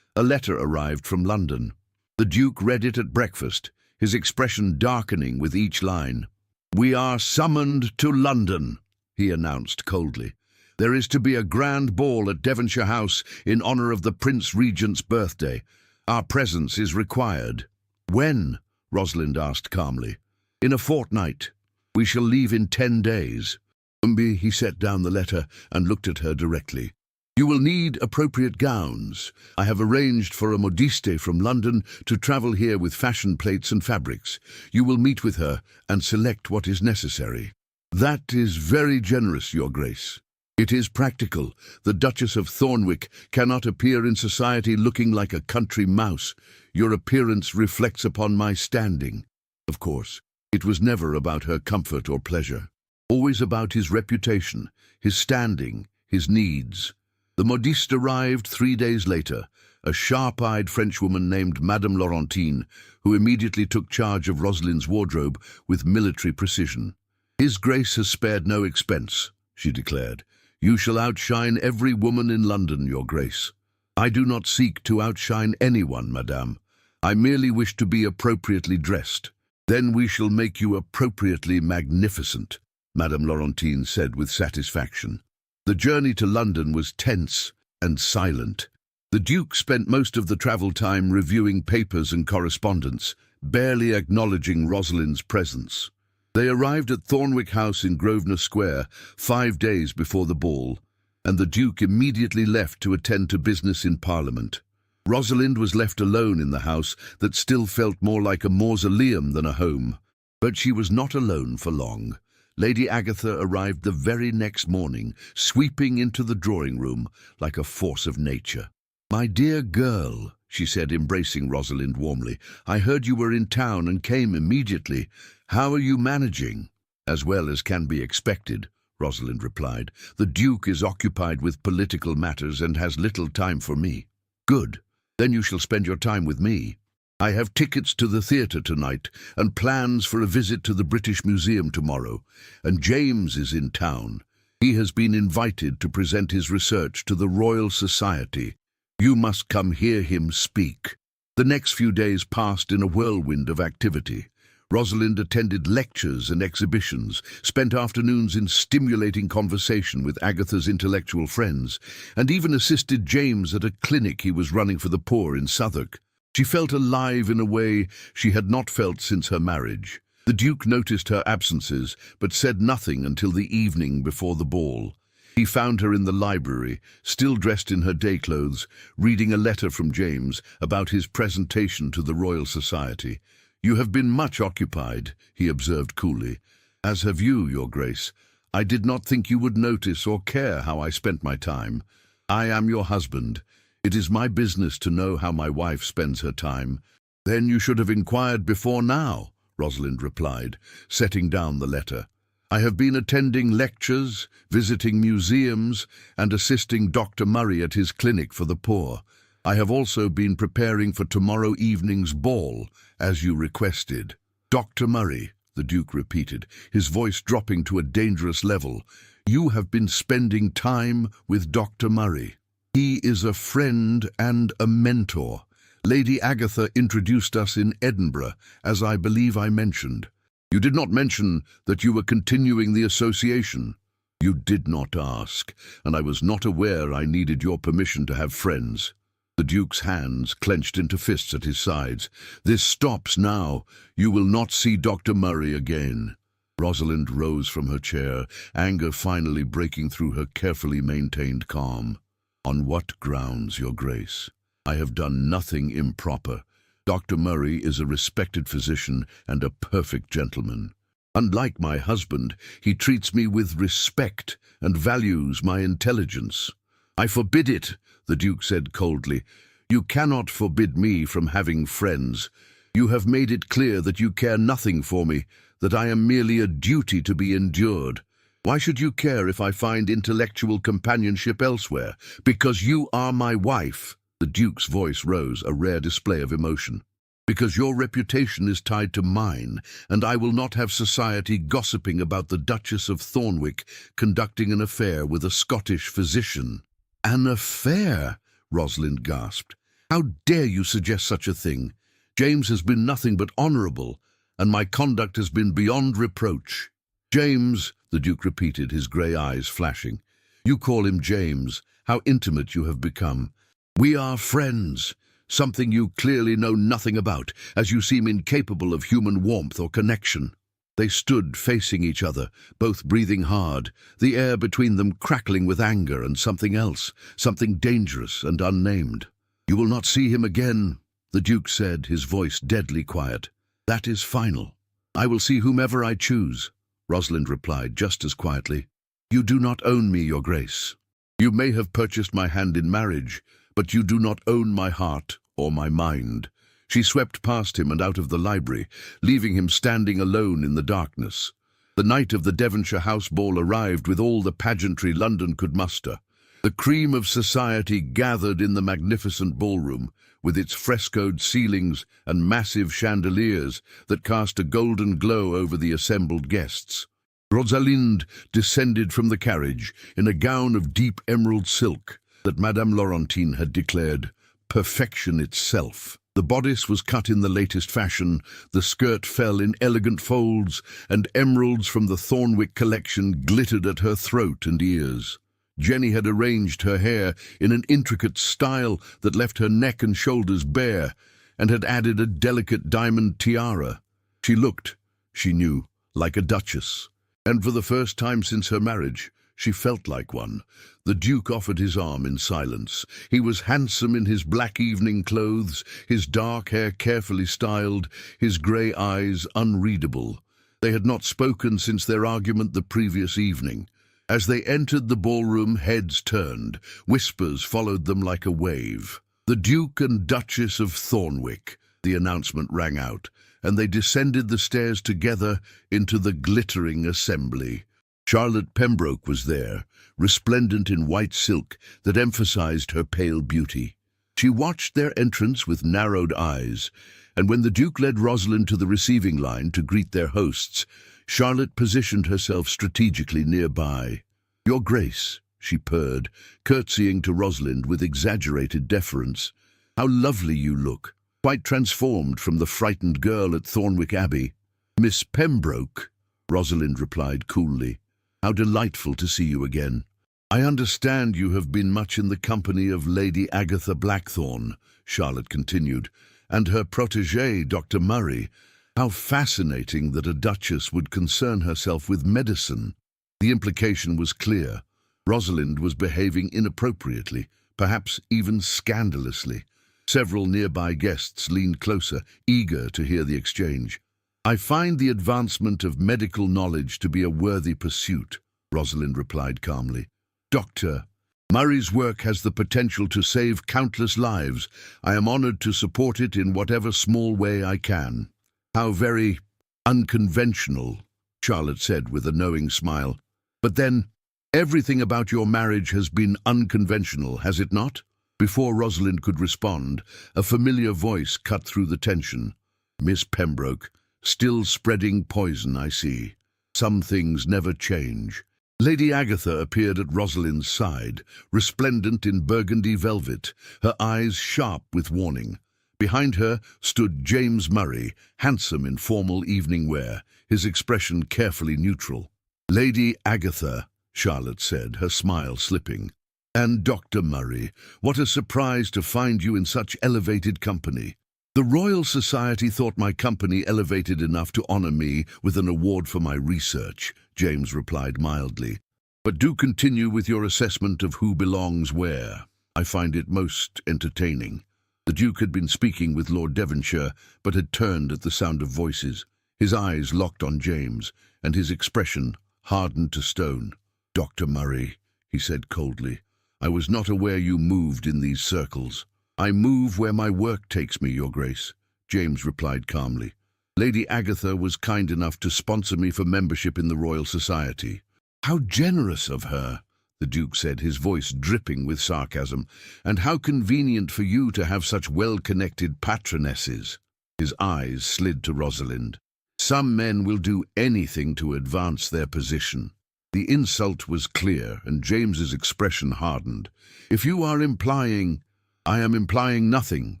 a letter arrived from London. The Duke read it at breakfast, his expression darkening with each line. "We are summoned to London," he announced coldly. "There is to be a grand ball at Devonshire House in honour of the Prince Regent's birthday. Our presence is required." "When?" Rosalind asked calmly. "In a fortnight. We shall leave in 10 days. He set down the letter and looked at her directly. "You will need appropriate gowns. I have arranged for a modiste from London to travel here with fashion plates and fabrics. You will meet with her and select what is necessary." "That is very generous, Your Grace." "It is practical. The Duchess of Thornwick cannot appear in society looking like a country mouse. Your appearance reflects upon my standing." Of course, it was never about her comfort or pleasure. Always about his reputation, his standing, his needs. The modiste arrived 3 days later, a sharp-eyed Frenchwoman named Madame Laurentine, who immediately took charge of Rosalind's wardrobe with military precision. "His Grace has spared no expense," she declared. "You shall outshine every woman in London, Your Grace." "I do not seek to outshine anyone, Madame. I merely wish to be appropriately dressed." "Then we shall make you appropriately magnificent," Madame Laurentine said with satisfaction. The journey to London was tense and silent. The Duke spent most of the travel time reviewing papers and correspondence, barely acknowledging Rosalind's presence. They arrived at Thornwick House in Grosvenor Square 5 days before the ball, and the Duke immediately left to attend to business in Parliament. Rosalind was left alone in the house that still felt more like a mausoleum than a home. But she was not alone for long. Lady Agatha arrived the very next morning, sweeping into the drawing-room like a force of nature. "My dear girl," she said, embracing Rosalind warmly, "I heard you were in town and came immediately. How are you managing?" "As well as can be expected," Rosalind replied. "The Duke is occupied with political matters and has little time for me." "Good. Then you shall spend your time with me. I have tickets to the theatre tonight and plans for a visit to the British Museum tomorrow, and James is in town. He has been invited to present his research to the Royal Society. You must come hear him speak." The next few days passed in a whirlwind of activity. Rosalind attended lectures and exhibitions, spent afternoons in stimulating conversation with Agatha's intellectual friends, and even assisted James at a clinic he was running for the poor in Southwark. She felt alive in a way she had not felt since her marriage. The Duke noticed her absences, but said nothing until the evening before the ball. He found her in the library, still dressed in her day clothes, reading a letter from James about his presentation to the Royal Society. "You have been much occupied," he observed coolly. "As have you, Your Grace. I did not think you would notice or care how I spent my time. I am your husband. It is my business to know how my wife spends her time." "Then you should have inquired before now," Rosalind replied, setting down the letter. "I have been attending lectures, visiting museums, and assisting Dr. Murray at his clinic for the poor. I have also been preparing for tomorrow evening's ball, as you requested." "Dr. Murray," the Duke repeated, his voice dropping to a dangerous level. "You have been spending time with Dr. Murray. He is a friend and a mentor. Lady Agatha introduced us in Edinburgh, as I believe I mentioned." "You did not mention that you were continuing the association." "You did not ask, and I was not aware I needed your permission to have friends." The Duke's hands clenched into fists at his sides. "This stops now. You will not see Dr. Murray again." Rosalind rose from her chair, anger finally breaking through her carefully maintained calm. "On what grounds, Your Grace? I have done nothing improper. Dr. Murray is a respected physician and a perfect gentleman. Unlike my husband, he treats me with respect and values my intelligence." "I forbid it," the Duke said coldly. "You cannot forbid me from having friends. You have made it clear that you care nothing for me, that I am merely a duty to be endured. Why should you care if I find intellectual companionship elsewhere? Because you are my wife." The Duke's voice rose, a rare display of emotion. "Because your reputation is tied to mine, and I will not have society gossiping about the Duchess of Thornwick conducting an affair with a Scottish physician." "An affair?" Rosalind gasped. "How dare you suggest such a thing? James has been nothing but honourable, and my conduct has been beyond reproach." "James," the Duke repeated, his grey eyes flashing. "You call him James. How intimate you have become." "We are friends, something you clearly know nothing about, as you seem incapable of human warmth or connection." They stood facing each other, both breathing hard, the air between them crackling with anger and something else, something dangerous and unnamed. "You will not see him again," the Duke said, his voice deadly quiet. "That is final." "I will see whomever I choose," Rosalind replied just as quietly. "You do not own me, Your Grace. You may have purchased my hand in marriage, but you do not own my heart or my mind." She swept past him and out of the library, leaving him standing alone in the darkness. The night of the Devonshire house ball arrived with all the pageantry London could muster. The cream of society gathered in the magnificent ballroom, with its frescoed ceilings and massive chandeliers that cast a golden glow over the assembled guests. Rosalind descended from the carriage in a gown of deep emerald silk that Madame Laurentine had declared perfection itself. The bodice was cut in the latest fashion, the skirt fell in elegant folds, and emeralds from the Thornwick collection glittered at her throat and ears. Jenny had arranged her hair in an intricate style that left her neck and shoulders bare, and had added a delicate diamond tiara. She looked, she knew, like a duchess, and for the first time since her marriage, she felt like one. The Duke offered his arm in silence. He was handsome in his black evening clothes, his dark hair carefully styled, his grey eyes unreadable. They had not spoken since their argument the previous evening. As they entered the ballroom, heads turned. Whispers followed them like a wave. "The Duke and Duchess of Thornwick," the announcement rang out, and they descended the stairs together into the glittering assembly. Charlotte Pembroke was there, resplendent in white silk that emphasized her pale beauty. She watched their entrance with narrowed eyes, and when the Duke led Rosalind to the receiving line to greet their hosts, Charlotte positioned herself strategically nearby. "Your Grace," she purred, curtsying to Rosalind with exaggerated deference. "How lovely you look, quite transformed from the frightened girl at Thornwick Abbey." "Miss Pembroke," Rosalind replied coolly. "How delightful to see you again." "I understand you have been much in the company of Lady Agatha Blackthorne," Charlotte continued, "and her protégé, Dr. Murray. How fascinating that a duchess would concern herself with medicine." The implication was clear. Rosalind was behaving inappropriately, perhaps even scandalously. Several nearby guests leaned closer, eager to hear the exchange. "I find the advancement of medical knowledge to be a worthy pursuit," Rosalind replied calmly. "Dr. Murray's work has the potential to save countless lives. I am honored to support it in whatever small way I can." "How very Unconventional, Charlotte said with a knowing smile. But then, everything about your marriage has been unconventional, has it not? Before Rosalind could respond, a familiar voice cut through the tension. Miss Pembroke, still spreading poison, I see. Some things never change. Lady Agatha appeared at Rosalind's side, resplendent in burgundy velvet, her eyes sharp with warning. Behind her stood James Murray, handsome in formal evening wear, his expression carefully neutral. Lady Agatha, Charlotte said, her smile slipping. And Dr. Murray, what a surprise to find you in such elevated company. The Royal Society thought my company elevated enough to honor me with an award for my research, James replied mildly. But do continue with your assessment of who belongs where. I find it most entertaining. The Duke had been speaking with Lord Devonshire, but had turned at the sound of voices. His eyes locked on James, and his expression hardened to stone. Dr. Murray, he said coldly, I was not aware you moved in these circles. I move where my work takes me, Your Grace, James replied calmly. Lady Agatha was kind enough to sponsor me for membership in the Royal Society. How generous of her, the Duke said, his voice dripping with sarcasm, and how convenient for you to have such well-connected patronesses. His eyes slid to Rosalind. Some men will do anything to advance their position. The insult was clear, and James's expression hardened. If you are implying... I am implying nothing,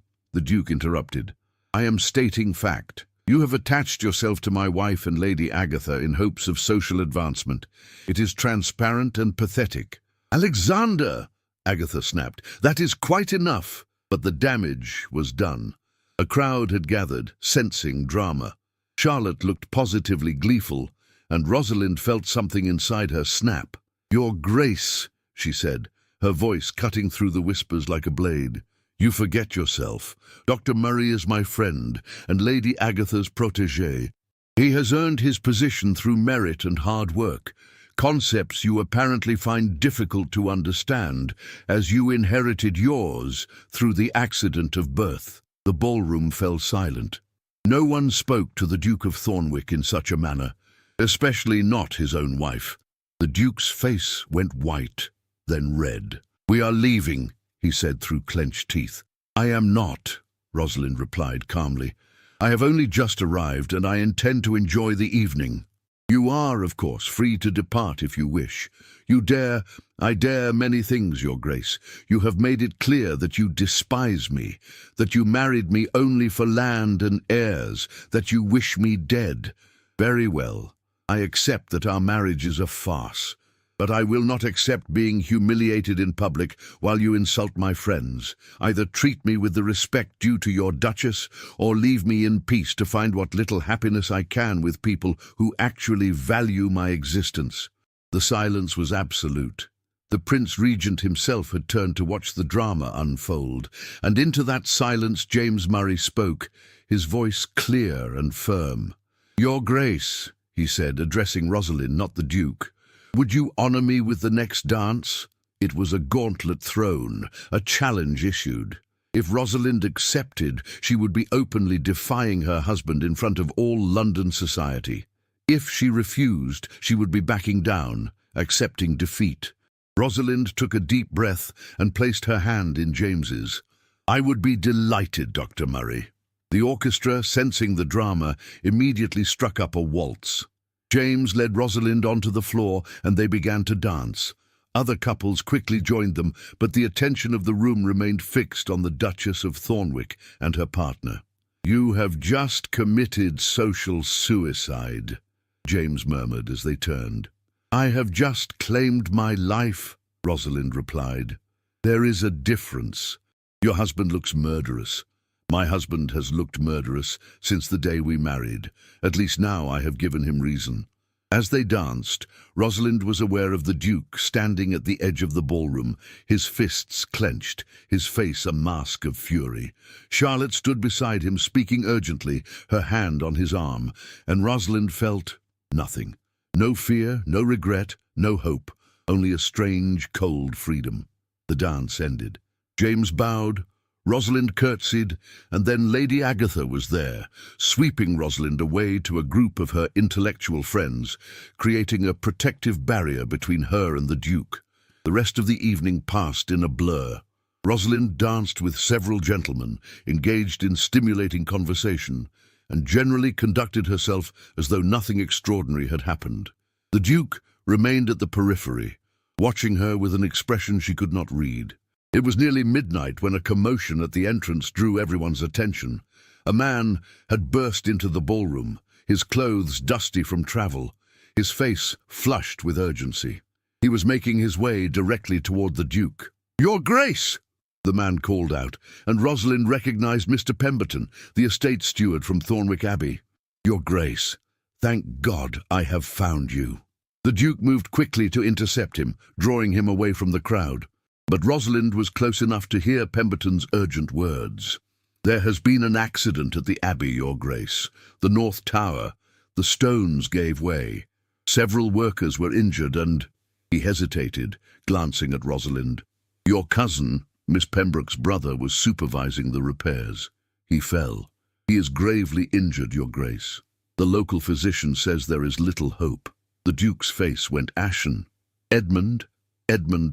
the Duke interrupted. I am stating fact. You have attached yourself to my wife and Lady Agatha in hopes of social advancement. It is transparent and pathetic. Alexander, Agatha snapped, that is quite enough. But the damage was done. A crowd had gathered, sensing drama. Charlotte looked positively gleeful, and Rosalind felt something inside her snap. Your Grace, she said, her voice cutting through the whispers like a blade. You forget yourself. Dr. Murray is my friend, and Lady Agatha's protégé. He has earned his position through merit and hard work, concepts you apparently find difficult to understand, as you inherited yours through the accident of birth. The ballroom fell silent. No one spoke to the Duke of Thornwick in such a manner, especially not his own wife. The Duke's face went white, then red. We are leaving, he said through clenched teeth. I am not, Rosalind replied calmly. I have only just arrived, and I intend to enjoy the evening. You are, of course, free to depart if you wish. I dare many things, Your Grace. You have made it clear that you despise me, that you married me only for land and heirs, that you wish me dead. Very well. I accept that our marriage is a farce. But I will not accept being humiliated in public while you insult my friends. Either treat me with the respect due to your Duchess, or leave me in peace to find what little happiness I can with people who actually value my existence. The silence was absolute. The Prince Regent himself had turned to watch the drama unfold, and into that silence James Murray spoke, his voice clear and firm. Your Grace, he said, addressing Rosalind, not the Duke. Would you honor me with the next dance? It was a gauntlet thrown, a challenge issued. If Rosalind accepted, she would be openly defying her husband in front of all London society. If she refused, she would be backing down, accepting defeat. Rosalind took a deep breath and placed her hand in James's. I would be delighted, Dr. Murray. The orchestra, sensing the drama, immediately struck up a waltz. James led Rosalind onto the floor, and they began to dance. Other couples quickly joined them, but the attention of the room remained fixed on the Duchess of Thornwick and her partner. You have just committed social suicide, James murmured as they turned. I have just claimed my life, Rosalind replied. There is a difference. Your husband looks murderous. My husband has looked murderous since the day we married. At least now I have given him reason. As they danced, Rosalind was aware of the Duke standing at the edge of the ballroom, his fists clenched, his face a mask of fury. Charlotte stood beside him, speaking urgently, her hand on his arm, and Rosalind felt nothing. No fear, no regret, no hope, only a strange, cold freedom. The dance ended. James bowed. Rosalind curtsied, and then Lady Agatha was there, sweeping Rosalind away to a group of her intellectual friends, creating a protective barrier between her and the Duke. The rest of the evening passed in a blur. Rosalind danced with several gentlemen, engaged in stimulating conversation, and generally conducted herself as though nothing extraordinary had happened. The Duke remained at the periphery, watching her with an expression she could not read. It was nearly midnight when a commotion at the entrance drew everyone's attention. A man had burst into the ballroom, his clothes dusty from travel, his face flushed with urgency. He was making his way directly toward the Duke. "Your Grace!" the man called out, and Rosalind recognized Mr. Pemberton, the estate steward from Thornwick Abbey. "Your Grace, thank God I have found you." The Duke moved quickly to intercept him, drawing him away from the crowd. But Rosalind was close enough to hear Pemberton's urgent words. "There has been an accident at the Abbey, Your Grace. The North Tower. The stones gave way. Several workers were injured and—" He hesitated, glancing at Rosalind. "Your cousin, Miss Pembroke's brother, was supervising the repairs. He fell. He is gravely injured, Your Grace. The local physician says there is little hope." The Duke's face went ashen. "Edmund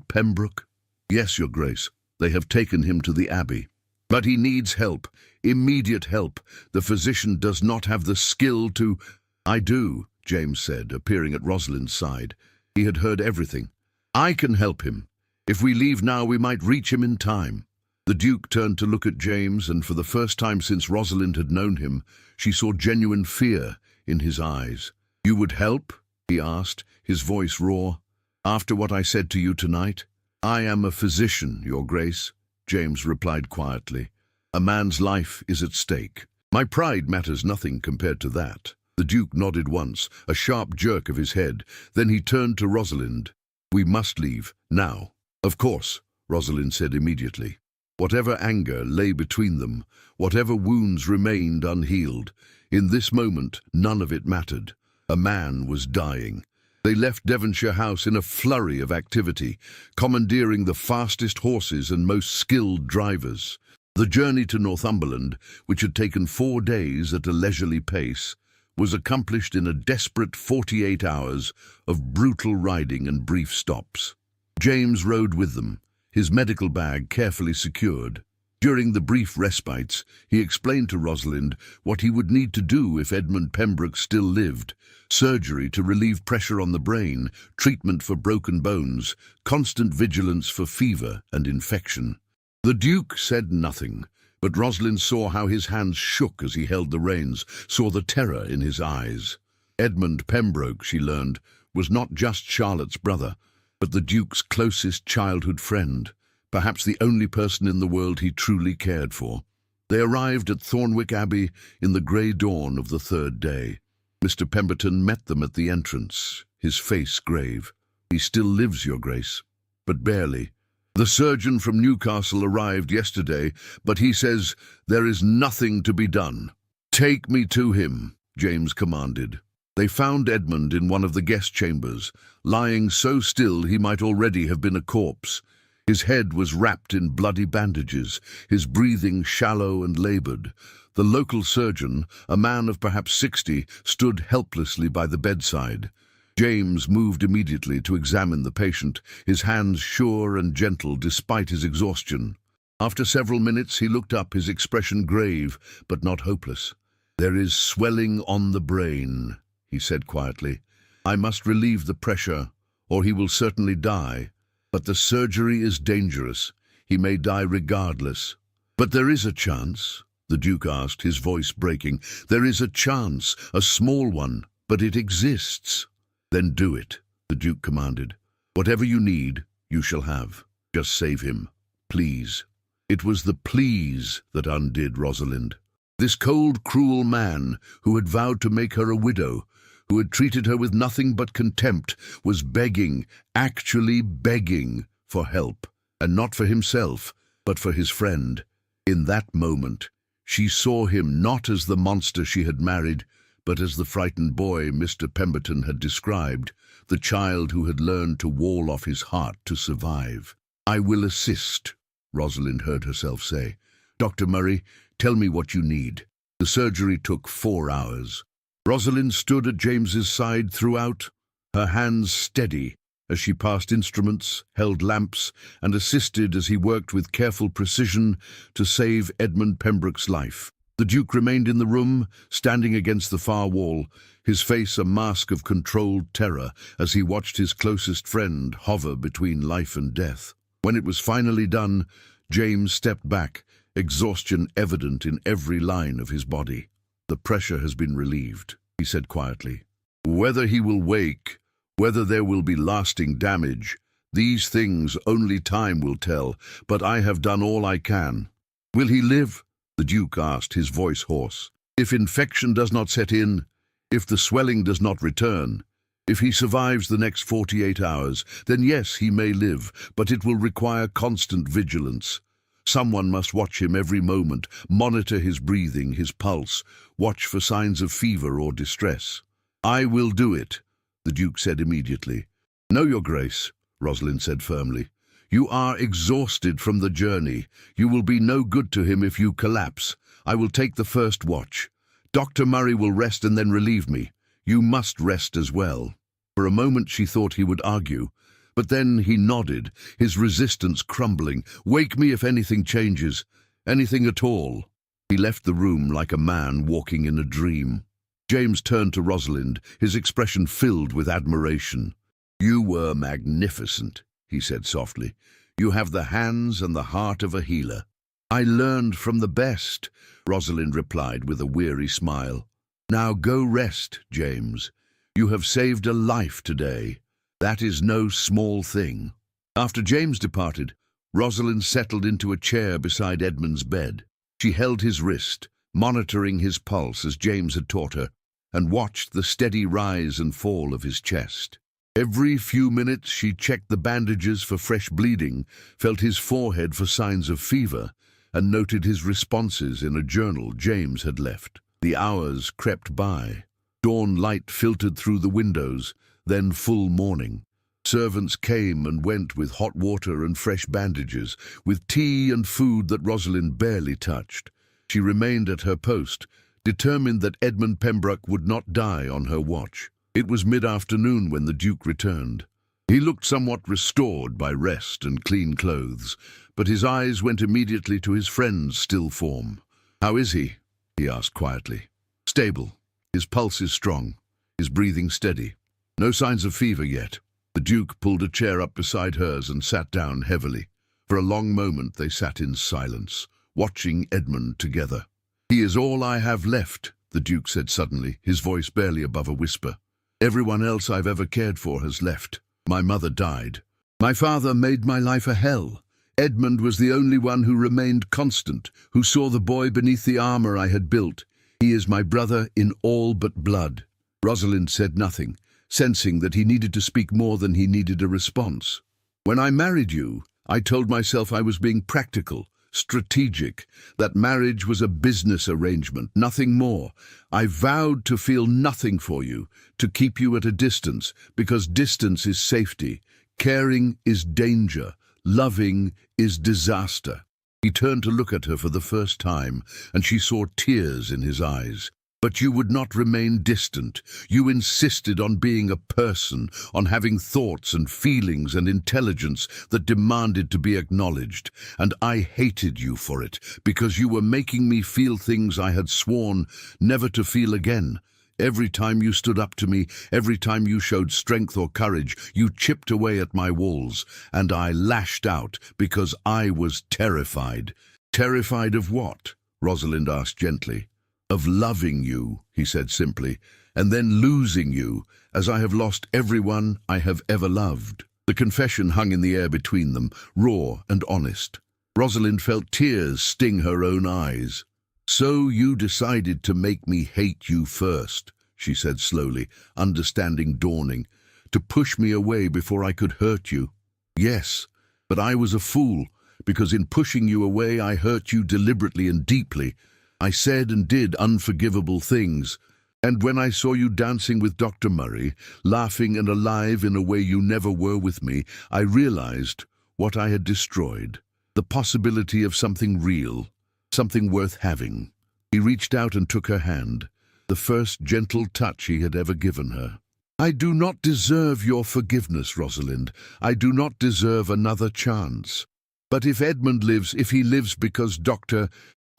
Pembroke?" "Yes, Your Grace. They have taken him to the Abbey. But he needs help, immediate help. The physician does not have the skill to—" "I do," James said, appearing at Rosalind's side. He had heard everything. "I can help him. If we leave now, we might reach him in time." The Duke turned to look at James, and for the first time since Rosalind had known him, she saw genuine fear in his eyes. "You would help?" he asked, his voice raw. "After what I said to you tonight?" "I am a physician, Your Grace," James replied quietly. "A man's life is at stake. My pride matters nothing compared to that." The Duke nodded once, a sharp jerk of his head. Then he turned to Rosalind. "We must leave, now." "Of course," Rosalind said immediately. Whatever anger lay between them, whatever wounds remained unhealed, in this moment none of it mattered. A man was dying. They left Devonshire House in a flurry of activity, commandeering the fastest horses and most skilled drivers. The journey to Northumberland, which had taken 4 days at a leisurely pace, was accomplished in a desperate 48 hours of brutal riding and brief stops. James rode with them, his medical bag carefully secured. During the brief respites, he explained to Rosalind what he would need to do if Edmund Pembroke still lived: surgery to relieve pressure on the brain, treatment for broken bones, constant vigilance for fever and infection. The Duke said nothing, but Rosalind saw how his hands shook as he held the reins, saw the terror in his eyes. Edmund Pembroke, she learned, was not just Charlotte's brother, but the Duke's closest childhood friend, perhaps the only person in the world he truly cared for. They arrived at Thornwick Abbey in the grey dawn of the 3rd day. Mr. Pemberton met them at the entrance, his face grave. "He still lives, Your Grace, but barely. The surgeon from Newcastle arrived yesterday, but he says there is nothing to be done." "Take me to him," James commanded. They found Edmund in one of the guest chambers, lying so still he might already have been a corpse. His head was wrapped in bloody bandages, his breathing shallow and laboured. The local surgeon, a man of perhaps 60, stood helplessly by the bedside. James moved immediately to examine the patient, his hands sure and gentle despite his exhaustion. After several minutes he looked up, his expression grave but not hopeless. "There is swelling on the brain," he said quietly. "I must relieve the pressure, or he will certainly die. But the surgery is dangerous. He may die regardless." "But there is a chance?" the Duke asked, his voice breaking. "There is a chance, a small one, but it exists." "Then do it," the Duke commanded. "Whatever you need, you shall have. Just save him, please." It was the please that undid Rosalind. This cold, cruel man, who had vowed to make her a widow, who had treated her with nothing but contempt, was begging, actually begging, for help, and not for himself, but for his friend. In that moment, she saw him not as the monster she had married, but as the frightened boy Mr. Pemberton had described, the child who had learned to wall off his heart to survive. "I will assist," Rosalind heard herself say. Dr. Murray, tell me what you need. The surgery took 4 hours. Rosalind stood at James's side throughout, her hands steady as she passed instruments, held lamps, and assisted as he worked with careful precision to save Edmund Pembroke's life. The Duke remained in the room, standing against the far wall, his face a mask of controlled terror as he watched his closest friend hover between life and death. When it was finally done, James stepped back, exhaustion evident in every line of his body. "The pressure has been relieved," he said quietly. "Whether he will wake, whether there will be lasting damage, these things only time will tell, but I have done all I can." "Will he live?" the Duke asked, his voice hoarse. "If infection does not set in, if the swelling does not return, if he survives the next 48 hours, then yes, he may live, but it will require constant vigilance. Someone must watch him every moment, monitor his breathing, his pulse, watch for signs of fever or distress." "I will do it," the Duke said immediately. "No, Your Grace," Rosalind said firmly. "You are exhausted from the journey. You will be no good to him if you collapse. I will take the first watch. Dr. Murray will rest and then relieve me. You must rest as well." For a moment she thought he would argue, but then he nodded, his resistance crumbling. "Wake me if anything changes, anything at all." He left the room like a man walking in a dream. James turned to Rosalind, his expression filled with admiration. "You were magnificent," he said softly. "You have the hands and the heart of a healer." "I learned from the best," Rosalind replied with a weary smile. "Now go rest, James. You have saved a life today. That is no small thing." After James departed, Rosalind settled into a chair beside Edmund's bed. She held his wrist, monitoring his pulse as James had taught her, and watched the steady rise and fall of his chest. Every few minutes she checked the bandages for fresh bleeding, felt his forehead for signs of fever, and noted his responses in a journal James had left. The hours crept by. Dawn light filtered through the windows, then full morning. Servants came and went with hot water and fresh bandages, with tea and food that Rosalind barely touched. She remained at her post, determined that Edmund Pembroke would not die on her watch. It was mid-afternoon when the Duke returned. He looked somewhat restored by rest and clean clothes, but his eyes went immediately to his friend's still form. "How is he?" he asked quietly. "Stable. His pulse is strong, his breathing steady. No signs of fever yet." The Duke pulled a chair up beside hers and sat down heavily. For a long moment they sat in silence, watching Edmund together. "He is all I have left," the Duke said suddenly, his voice barely above a whisper. "Everyone else I've ever cared for has left. My mother died. My father made my life a hell. Edmund was the only one who remained constant, who saw the boy beneath the armor I had built. He is my brother in all but blood." Rosalind said nothing, sensing that he needed to speak more than he needed a response. "When I married you, I told myself I was being practical, strategic, that marriage was a business arrangement, nothing more. I vowed to feel nothing for you, to keep you at a distance, because distance is safety, caring is danger, loving is disaster." He turned to look at her for the first time, and she saw tears in his eyes. "But you would not remain distant. You insisted on being a person, on having thoughts and feelings and intelligence that demanded to be acknowledged. And I hated you for it, because you were making me feel things I had sworn never to feel again. Every time you stood up to me, every time you showed strength or courage, you chipped away at my walls, and I lashed out because I was terrified." "Terrified of what?" Rosalind asked gently. "Of loving you," he said simply, "and then losing you, as I have lost everyone I have ever loved." The confession hung in the air between them, raw and honest. Rosalind felt tears sting her own eyes. "So you decided to make me hate you first," she said slowly, understanding dawning, "to push me away before I could hurt you." "Yes, but I was a fool, because in pushing you away I hurt you deliberately and deeply. I said and did unforgivable things. And when I saw you dancing with Dr. Murray, laughing and alive in a way you never were with me, I realized what I had destroyed, the possibility of something real, something worth having. He reached out and took her hand, the first gentle touch he had ever given her. "I do not deserve your forgiveness, Rosalind. I do not deserve another chance. But if Edmund lives, if he lives because Dr.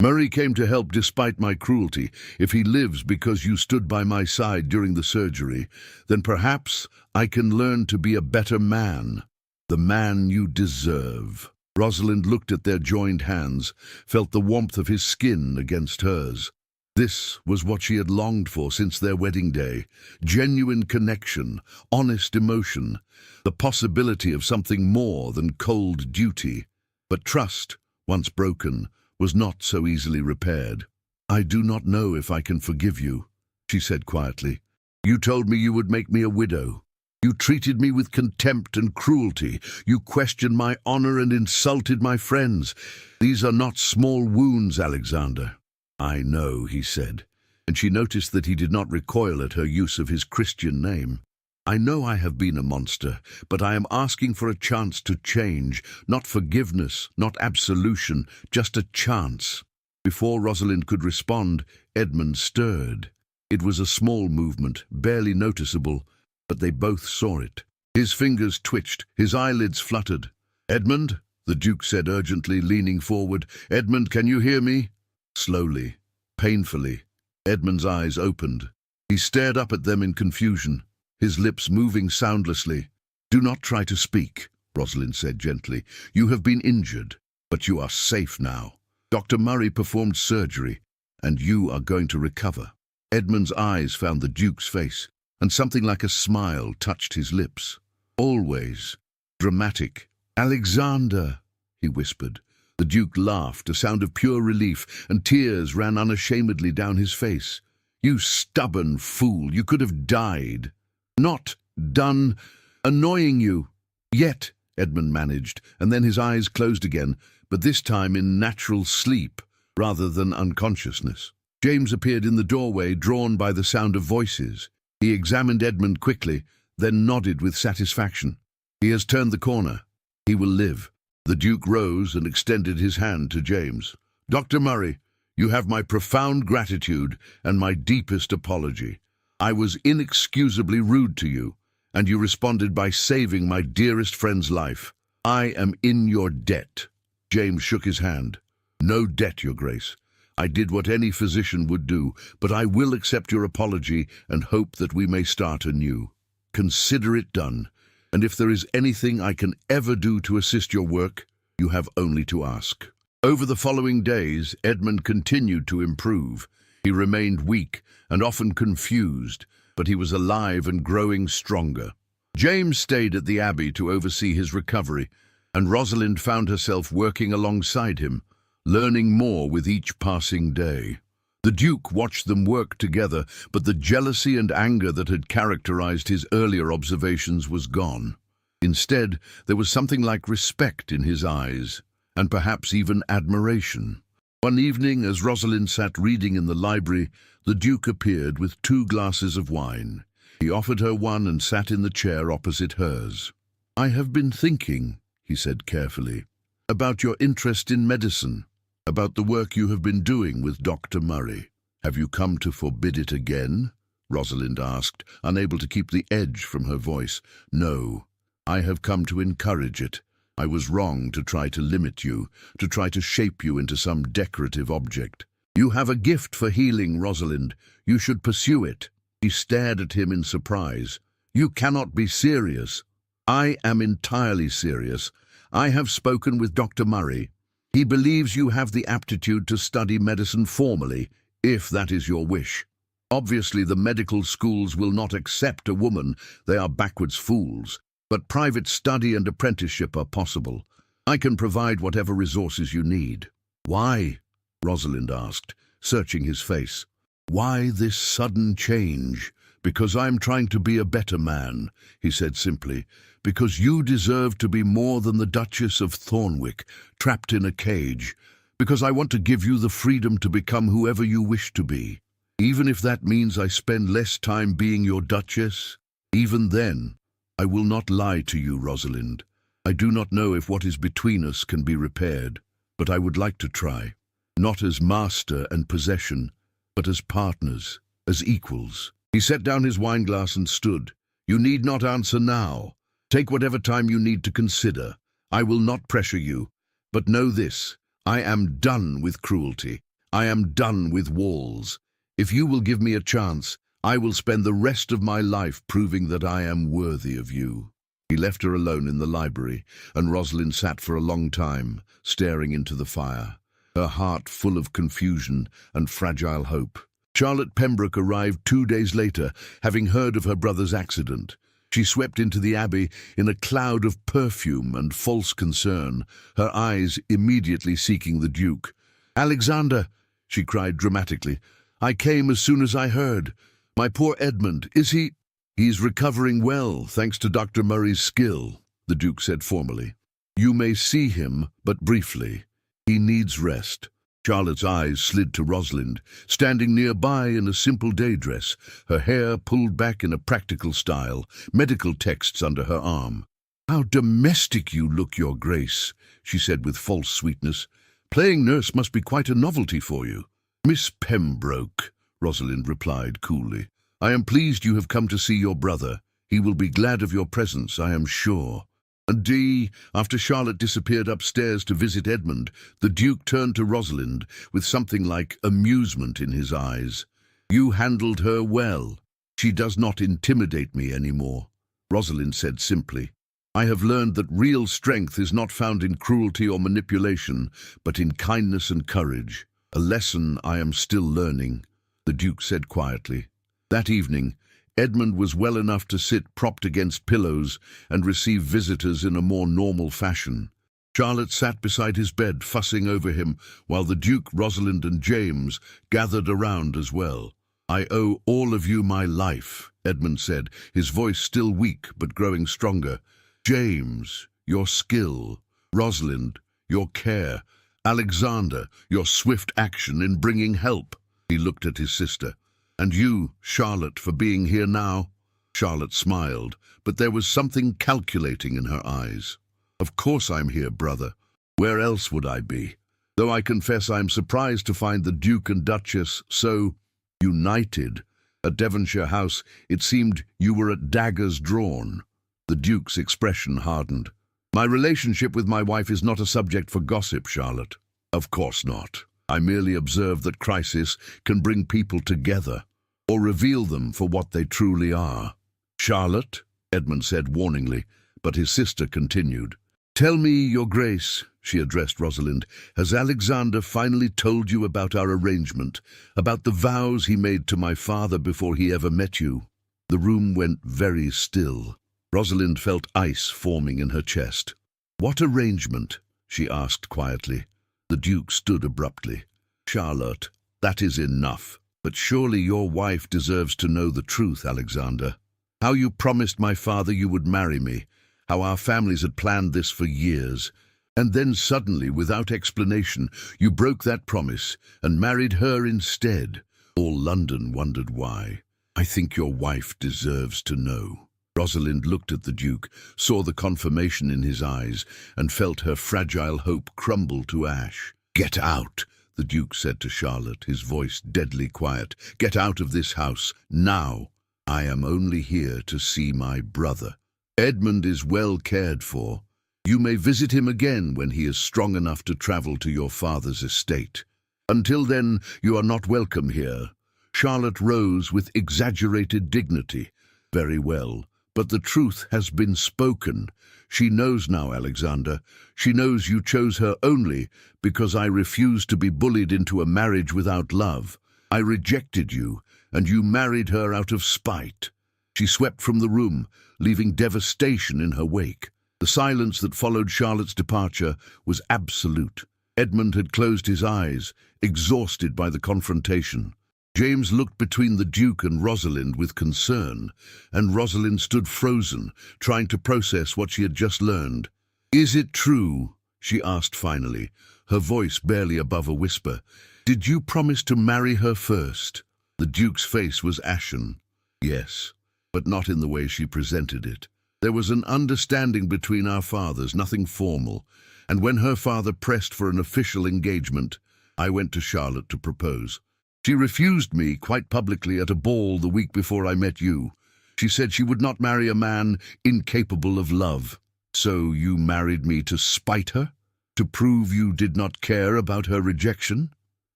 Murray came to help despite my cruelty, if he lives because you stood by my side during the surgery, then perhaps I can learn to be a better man, the man you deserve." Rosalind looked at their joined hands, felt the warmth of his skin against hers. This was what she had longed for since their wedding day: genuine connection, honest emotion, the possibility of something more than cold duty. But trust, once broken, was not so easily repaired. "I do not know if I can forgive you," she said quietly. "You told me you would make me a widow. You treated me with contempt and cruelty. You questioned my honor and insulted my friends. These are not small wounds, Alexander." "I know," he said, and she noticed that he did not recoil at her use of his Christian name. "I know I have been a monster, but I am asking for a chance to change, not forgiveness, not absolution, just a chance." Before Rosalind could respond, Edmund stirred. It was a small movement, barely noticeable, but they both saw it. His fingers twitched, his eyelids fluttered. "Edmund," the Duke said urgently, leaning forward. "Edmund, can you hear me?" Slowly, painfully, Edmund's eyes opened. He stared up at them in confusion, his lips moving soundlessly. "Do not try to speak," Rosalind said gently. "You have been injured, but you are safe now. Dr. Murray performed surgery, and you are going to recover." Edmund's eyes found the Duke's face, and something like a smile touched his lips. "Always dramatic." "Alexander," he whispered. The Duke laughed, a sound of pure relief, and tears ran unashamedly down his face. "You stubborn fool, you could have died. Not done annoying you." "Yet," Edmund managed, and then his eyes closed again, but this time in natural sleep rather than unconsciousness. James appeared in the doorway, drawn by the sound of voices. He examined Edmund quickly, then nodded with satisfaction. "He has turned the corner. He will live." The Duke rose and extended his hand to James. "Dr. Murray, you have my profound gratitude and my deepest apology. I was inexcusably rude to you, and you responded by saving my dearest friend's life. I am in your debt." James shook his hand. "No debt, Your Grace. I did what any physician would do, but I will accept your apology and hope that we may start anew. Consider it done, and if there is anything I can ever do to assist your work, you have only to ask." Over the following days, Edmund continued to improve. He remained weak and often confused, but he was alive and growing stronger. James stayed at the Abbey to oversee his recovery, and Rosalind found herself working alongside him, learning more with each passing day. The Duke watched them work together, but the jealousy and anger that had characterized his earlier observations was gone. Instead, there was something like respect in his eyes, and perhaps even admiration. One evening, as Rosalind sat reading in the library, the Duke appeared with 2 glasses of wine. He offered her one and sat in the chair opposite hers. "I have been thinking," he said carefully, "about your interest in medicine, about the work you have been doing with Dr. Murray." "Have you come to forbid it again?" Rosalind asked, unable to keep the edge from her voice. "No, I have come to encourage it. I was wrong to try to limit you, to try to shape you into some decorative object. You have a gift for healing, Rosalind. You should pursue it." She stared at him in surprise. "You cannot be serious." "I am entirely serious. I have spoken with Dr. Murray. He believes you have the aptitude to study medicine formally, if that is your wish. Obviously, the medical schools will not accept a woman. They are backwards fools. But private study and apprenticeship are possible. I can provide whatever resources you need." "Why?" Rosalind asked, searching his face. "Why this sudden change?" "Because I'm trying to be a better man," he said simply. "Because you deserve to be more than the Duchess of Thornwick, trapped in a cage. Because I want to give you the freedom to become whoever you wish to be. Even if that means I spend less time being your Duchess, even then, I will not lie to you, Rosalind. I do not know if what is between us can be repaired, but I would like to try. not as master and possession, but as partners, as equals. He set down his wineglass and stood. You need not answer now. Take whatever time you need to consider. I will not pressure you. But know this, I am done with cruelty. I am done with walls. If you will give me a chance, I will spend the rest of my life proving that I am worthy of you. He left her alone in the library, and Rosalind sat for a long time, staring into the fire, her heart full of confusion and fragile hope. Charlotte Pembroke arrived 2 days later, having heard of her brother's accident. She swept into the Abbey in a cloud of perfume and false concern, her eyes immediately seeking the Duke. "Alexander," she cried dramatically, "I came as soon as I heard. My poor Edmund, is he—" "He's recovering well, thanks to Dr. Murray's skill," the Duke said formally. "You may see him, but briefly. He needs rest." Charlotte's eyes slid to Rosalind, standing nearby in a simple day dress, her hair pulled back in a practical style, medical texts under her arm. "How domestic you look, Your Grace," she said with false sweetness. "Playing nurse must be quite a novelty for you." "Miss Pembroke," Rosalind replied coolly, "I am pleased you have come to see your brother. He will be glad of your presence, I am sure." And after Charlotte disappeared upstairs to visit Edmund, the Duke turned to Rosalind with something like amusement in his eyes. "You handled her well. She does not intimidate me anymore," Rosalind said simply. "I have learned that real strength is not found in cruelty or manipulation, but in kindness and courage. A lesson I am still learning," the Duke said quietly. That evening, Edmund was well enough to sit propped against pillows and receive visitors in a more normal fashion. Charlotte sat beside his bed, fussing over him, while the Duke, Rosalind, and James gathered around as well. "I owe all of you my life," Edmund said, his voice still weak but growing stronger. "James, your skill. Rosalind, your care. Alexander, your swift action in bringing help." He looked at his sister. "And you, Charlotte, for being here now." Charlotte smiled, but there was something calculating in her eyes. "Of course I'm here, brother. Where else would I be? Though I confess I'm surprised to find the Duke and Duchess so united. At Devonshire House, it seemed you were at daggers drawn." The Duke's expression hardened. "My relationship with my wife is not a subject for gossip, Charlotte." "Of course not. I merely observe that crisis can bring people together, or reveal them for what they truly are." "Charlotte," Edmund said warningly, but his sister continued. "Tell me, Your Grace," she addressed Rosalind, "has Alexander finally told you about our arrangement, about the vows he made to my father before he ever met you?" The room went very still. Rosalind felt ice forming in her chest. "What arrangement?" she asked quietly. The Duke stood abruptly. "Charlotte, that is enough. But surely your wife deserves to know the truth, Alexander. How you promised my father you would marry me, how our families had planned this for years, and then suddenly, without explanation, you broke that promise and married her instead. All London wondered why. I think your wife deserves to know." Rosalind looked at the Duke, saw the confirmation in his eyes, and felt her fragile hope crumble to ash. "Get out," the Duke said to Charlotte, his voice deadly quiet. "Get out of this house, now. I am only here to see my brother. Edmund is well cared for. You may visit him again when he is strong enough to travel to your father's estate. Until then, you are not welcome here." Charlotte rose with exaggerated dignity. "Very well. But the truth has been spoken. She knows now, Alexander. She knows you chose her only because I refused to be bullied into a marriage without love. I rejected you, and you married her out of spite." She swept from the room, leaving devastation in her wake. The silence that followed Charlotte's departure was absolute. Edmund had closed his eyes, exhausted by the confrontation. James looked between the Duke and Rosalind with concern, and Rosalind stood frozen, trying to process what she had just learned. "Is it true?" she asked finally, her voice barely above a whisper. "Did you promise to marry her first?" The Duke's face was ashen. "Yes, but not in the way she presented it. There was an understanding between our fathers, nothing formal, and when her father pressed for an official engagement, I went to Charlotte to propose. She refused me quite publicly at a ball the week before I met you. She said she would not marry a man incapable of love. So you married me to spite her? To prove you did not care about her rejection?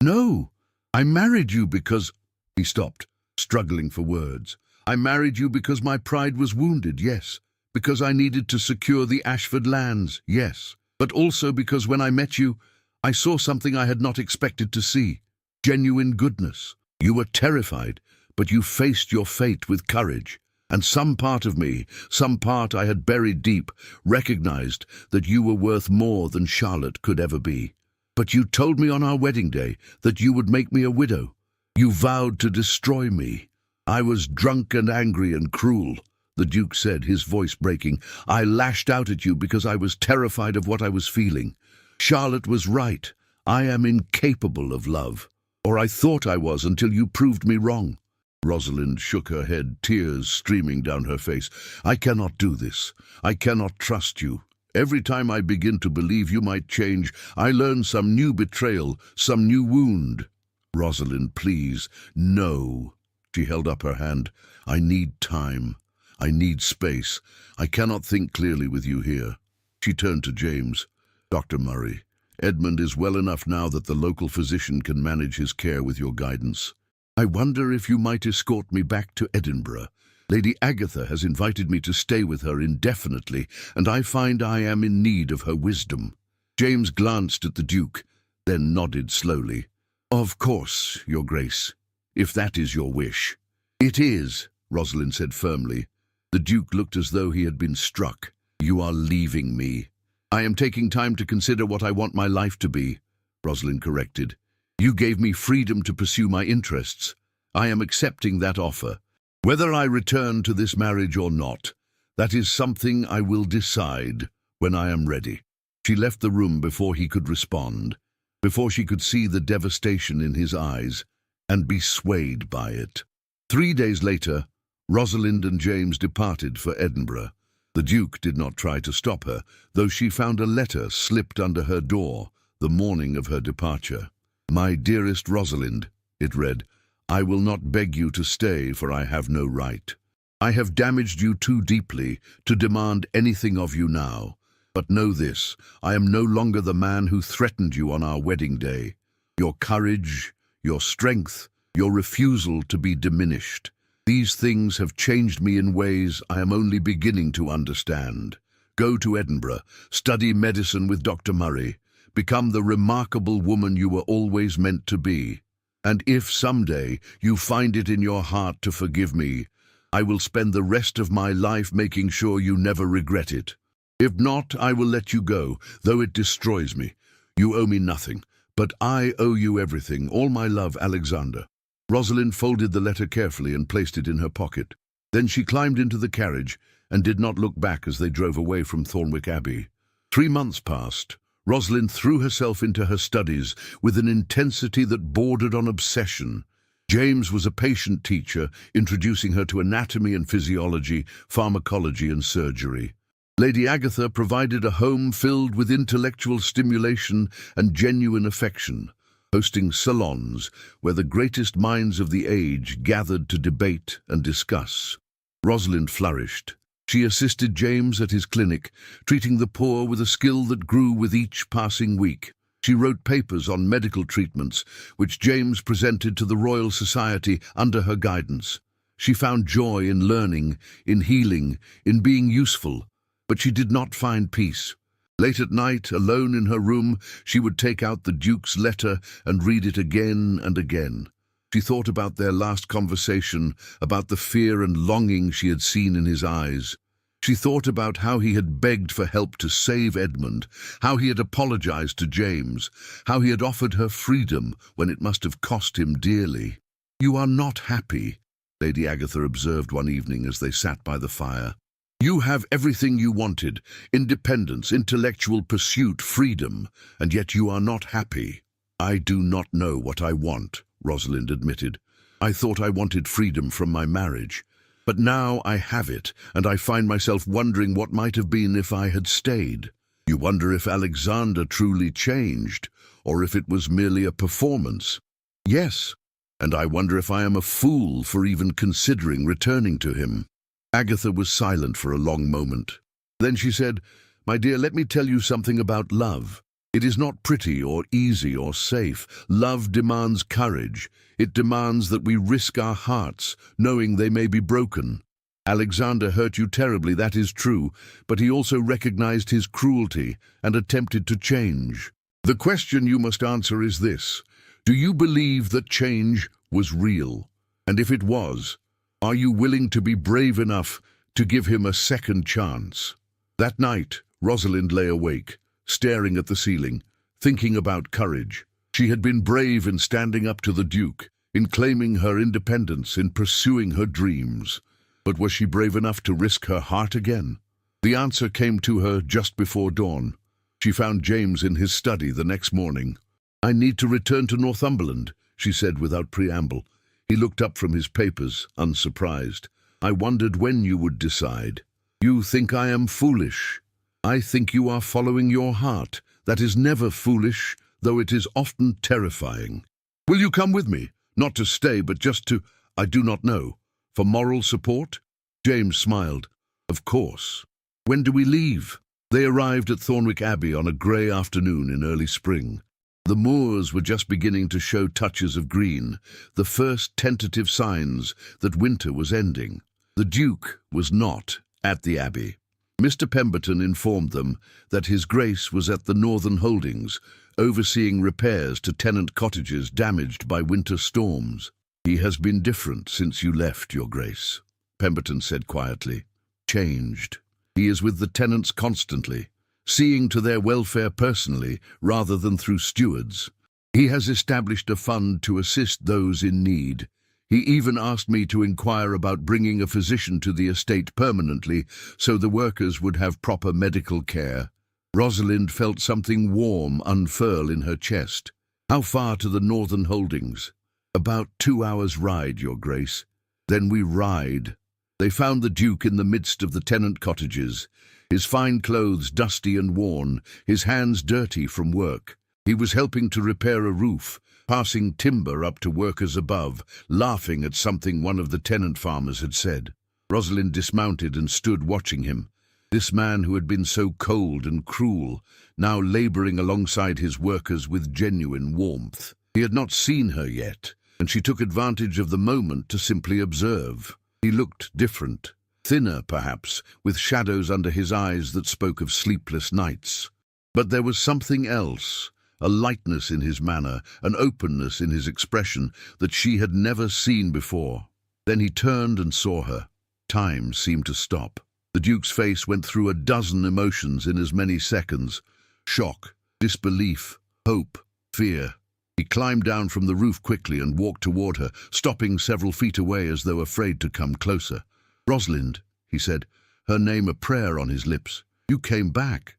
No, I married you because... He stopped, struggling for words. I married you because my pride was wounded, yes. Because I needed to secure the Ashford lands, yes. But also because when I met you, I saw something I had not expected to see. Genuine goodness. You were terrified, but you faced your fate with courage. And some part of me, some part I had buried deep, recognized that you were worth more than Charlotte could ever be. But you told me on our wedding day that you would make me a widow. You vowed to destroy me. I was drunk and angry and cruel, the Duke said, his voice breaking. I lashed out at you because I was terrified of what I was feeling. Charlotte was right. I am incapable of love. Or I thought I was until you proved me wrong. Rosalind shook her head, tears streaming down her face. I cannot do this. I cannot trust you. Every time I begin to believe you might change, I learn some new betrayal, some new wound. Rosalind, please, no. She held up her hand. I need time. I need space. I cannot think clearly with you here. She turned to James. Dr. Murray, Edmund is well enough now that the local physician can manage his care with your guidance. I wonder if you might escort me back to Edinburgh. Lady Agatha has invited me to stay with her indefinitely, and I find I am in need of her wisdom. James glanced at the Duke, then nodded slowly. Of course, Your Grace, if that is your wish. It is, Rosalind said firmly. The Duke looked as though he had been struck. You are leaving me. I am taking time to consider what I want my life to be, Rosalind corrected. You gave me freedom to pursue my interests. I am accepting that offer. Whether I return to this marriage or not, that is something I will decide when I am ready. She left the room before he could respond, before she could see the devastation in his eyes and be swayed by it. 3 days later, Rosalind and James departed for Edinburgh. The Duke did not try to stop her, though she found a letter slipped under her door the morning of her departure. My dearest Rosalind, it read, I will not beg you to stay, for I have no right. I have damaged you too deeply to demand anything of you now. But know this, I am no longer the man who threatened you on our wedding day. Your courage, your strength, your refusal to be diminished. These things have changed me in ways I am only beginning to understand. Go to Edinburgh, study medicine with Dr. Murray, become the remarkable woman you were always meant to be. And if someday you find it in your heart to forgive me, I will spend the rest of my life making sure you never regret it. If not, I will let you go, though it destroys me. You owe me nothing, but I owe you everything. All my love, Alexander. Rosalind folded the letter carefully and placed it in her pocket. Then she climbed into the carriage and did not look back as they drove away from Thornwick Abbey. 3 months passed. Rosalind threw herself into her studies with an intensity that bordered on obsession. James was a patient teacher, introducing her to anatomy and physiology, pharmacology and surgery. Lady Agatha provided a home filled with intellectual stimulation and genuine affection, hosting salons where the greatest minds of the age gathered to debate and discuss. Rosalind flourished. She assisted James at his clinic, treating the poor with a skill that grew with each passing week. She wrote papers on medical treatments, which James presented to the Royal Society under her guidance. She found joy in learning, in healing, in being useful, but she did not find peace. Late at night, alone in her room, she would take out the Duke's letter and read it again and again. She thought about their last conversation, about the fear and longing she had seen in his eyes. She thought about how he had begged for help to save Edmund, how he had apologized to James, how he had offered her freedom when it must have cost him dearly. You are not happy, Lady Agatha observed one evening as they sat by the fire. You have everything you wanted, independence, intellectual pursuit, freedom, and yet you are not happy. I do not know what I want, Rosalind admitted. I thought I wanted freedom from my marriage. But now I have it, and I find myself wondering what might have been if I had stayed. You wonder if Alexander truly changed, or if it was merely a performance. Yes, and I wonder if I am a fool for even considering returning to him. Agatha was silent for a long moment. Then she said, "My dear, let me tell you something about love. It is not pretty or easy or safe. Love demands courage. It demands that we risk our hearts, knowing they may be broken. Alexander hurt you terribly, that is true, but he also recognized his cruelty and attempted to change. The question you must answer is this: do you believe that change was real? And if it was, are you willing to be brave enough to give him a second chance?" That night, Rosalind lay awake, staring at the ceiling, thinking about courage. She had been brave in standing up to the Duke, in claiming her independence, in pursuing her dreams. But was she brave enough to risk her heart again? The answer came to her just before dawn. She found James in his study the next morning. "I need to return to Northumberland," she said without preamble. He looked up from his papers, unsurprised. "I wondered when you would decide." "You think I am foolish." "I think you are following your heart. That is never foolish, though it is often terrifying." "Will you come with me? Not to stay, but just to, I do not know, for moral support?" James smiled. "Of course." "When do we leave?" They arrived at Thornwick Abbey on a grey afternoon in early spring. The moors were just beginning to show touches of green, the first tentative signs that winter was ending. The Duke was not at the Abbey. Mr. Pemberton informed them that His Grace was at the Northern Holdings, overseeing repairs to tenant cottages damaged by winter storms. "He has been different since you left, Your Grace," Pemberton said quietly. "Changed. He is with the tenants constantly, seeing to their welfare personally rather than through stewards. He has established a fund to assist those in need. He even asked me to inquire about bringing a physician to the estate permanently so the workers would have proper medical care." Rosalind felt something warm unfurl in her chest. "How far to the Northern Holdings?" "About 2 hours' ride, Your Grace." "Then we ride." They found the Duke in the midst of the tenant cottages, his fine clothes dusty and worn, his hands dirty from work. He was helping to repair a roof, passing timber up to workers above, laughing at something one of the tenant farmers had said. Rosalind dismounted and stood watching him. This man who had been so cold and cruel, now labouring alongside his workers with genuine warmth. He had not seen her yet, and she took advantage of the moment to simply observe. He looked different, thinner perhaps, with shadows under his eyes that spoke of sleepless nights. But there was something else, a lightness in his manner, an openness in his expression that she had never seen before. Then he turned and saw her. Time seemed to stop. The Duke's face went through a dozen emotions in as many seconds: shock, disbelief, hope, fear. He climbed down from the roof quickly and walked toward her, stopping several feet away as though afraid to come closer. "Rosalind," he said, her name a prayer on his lips. "You came back."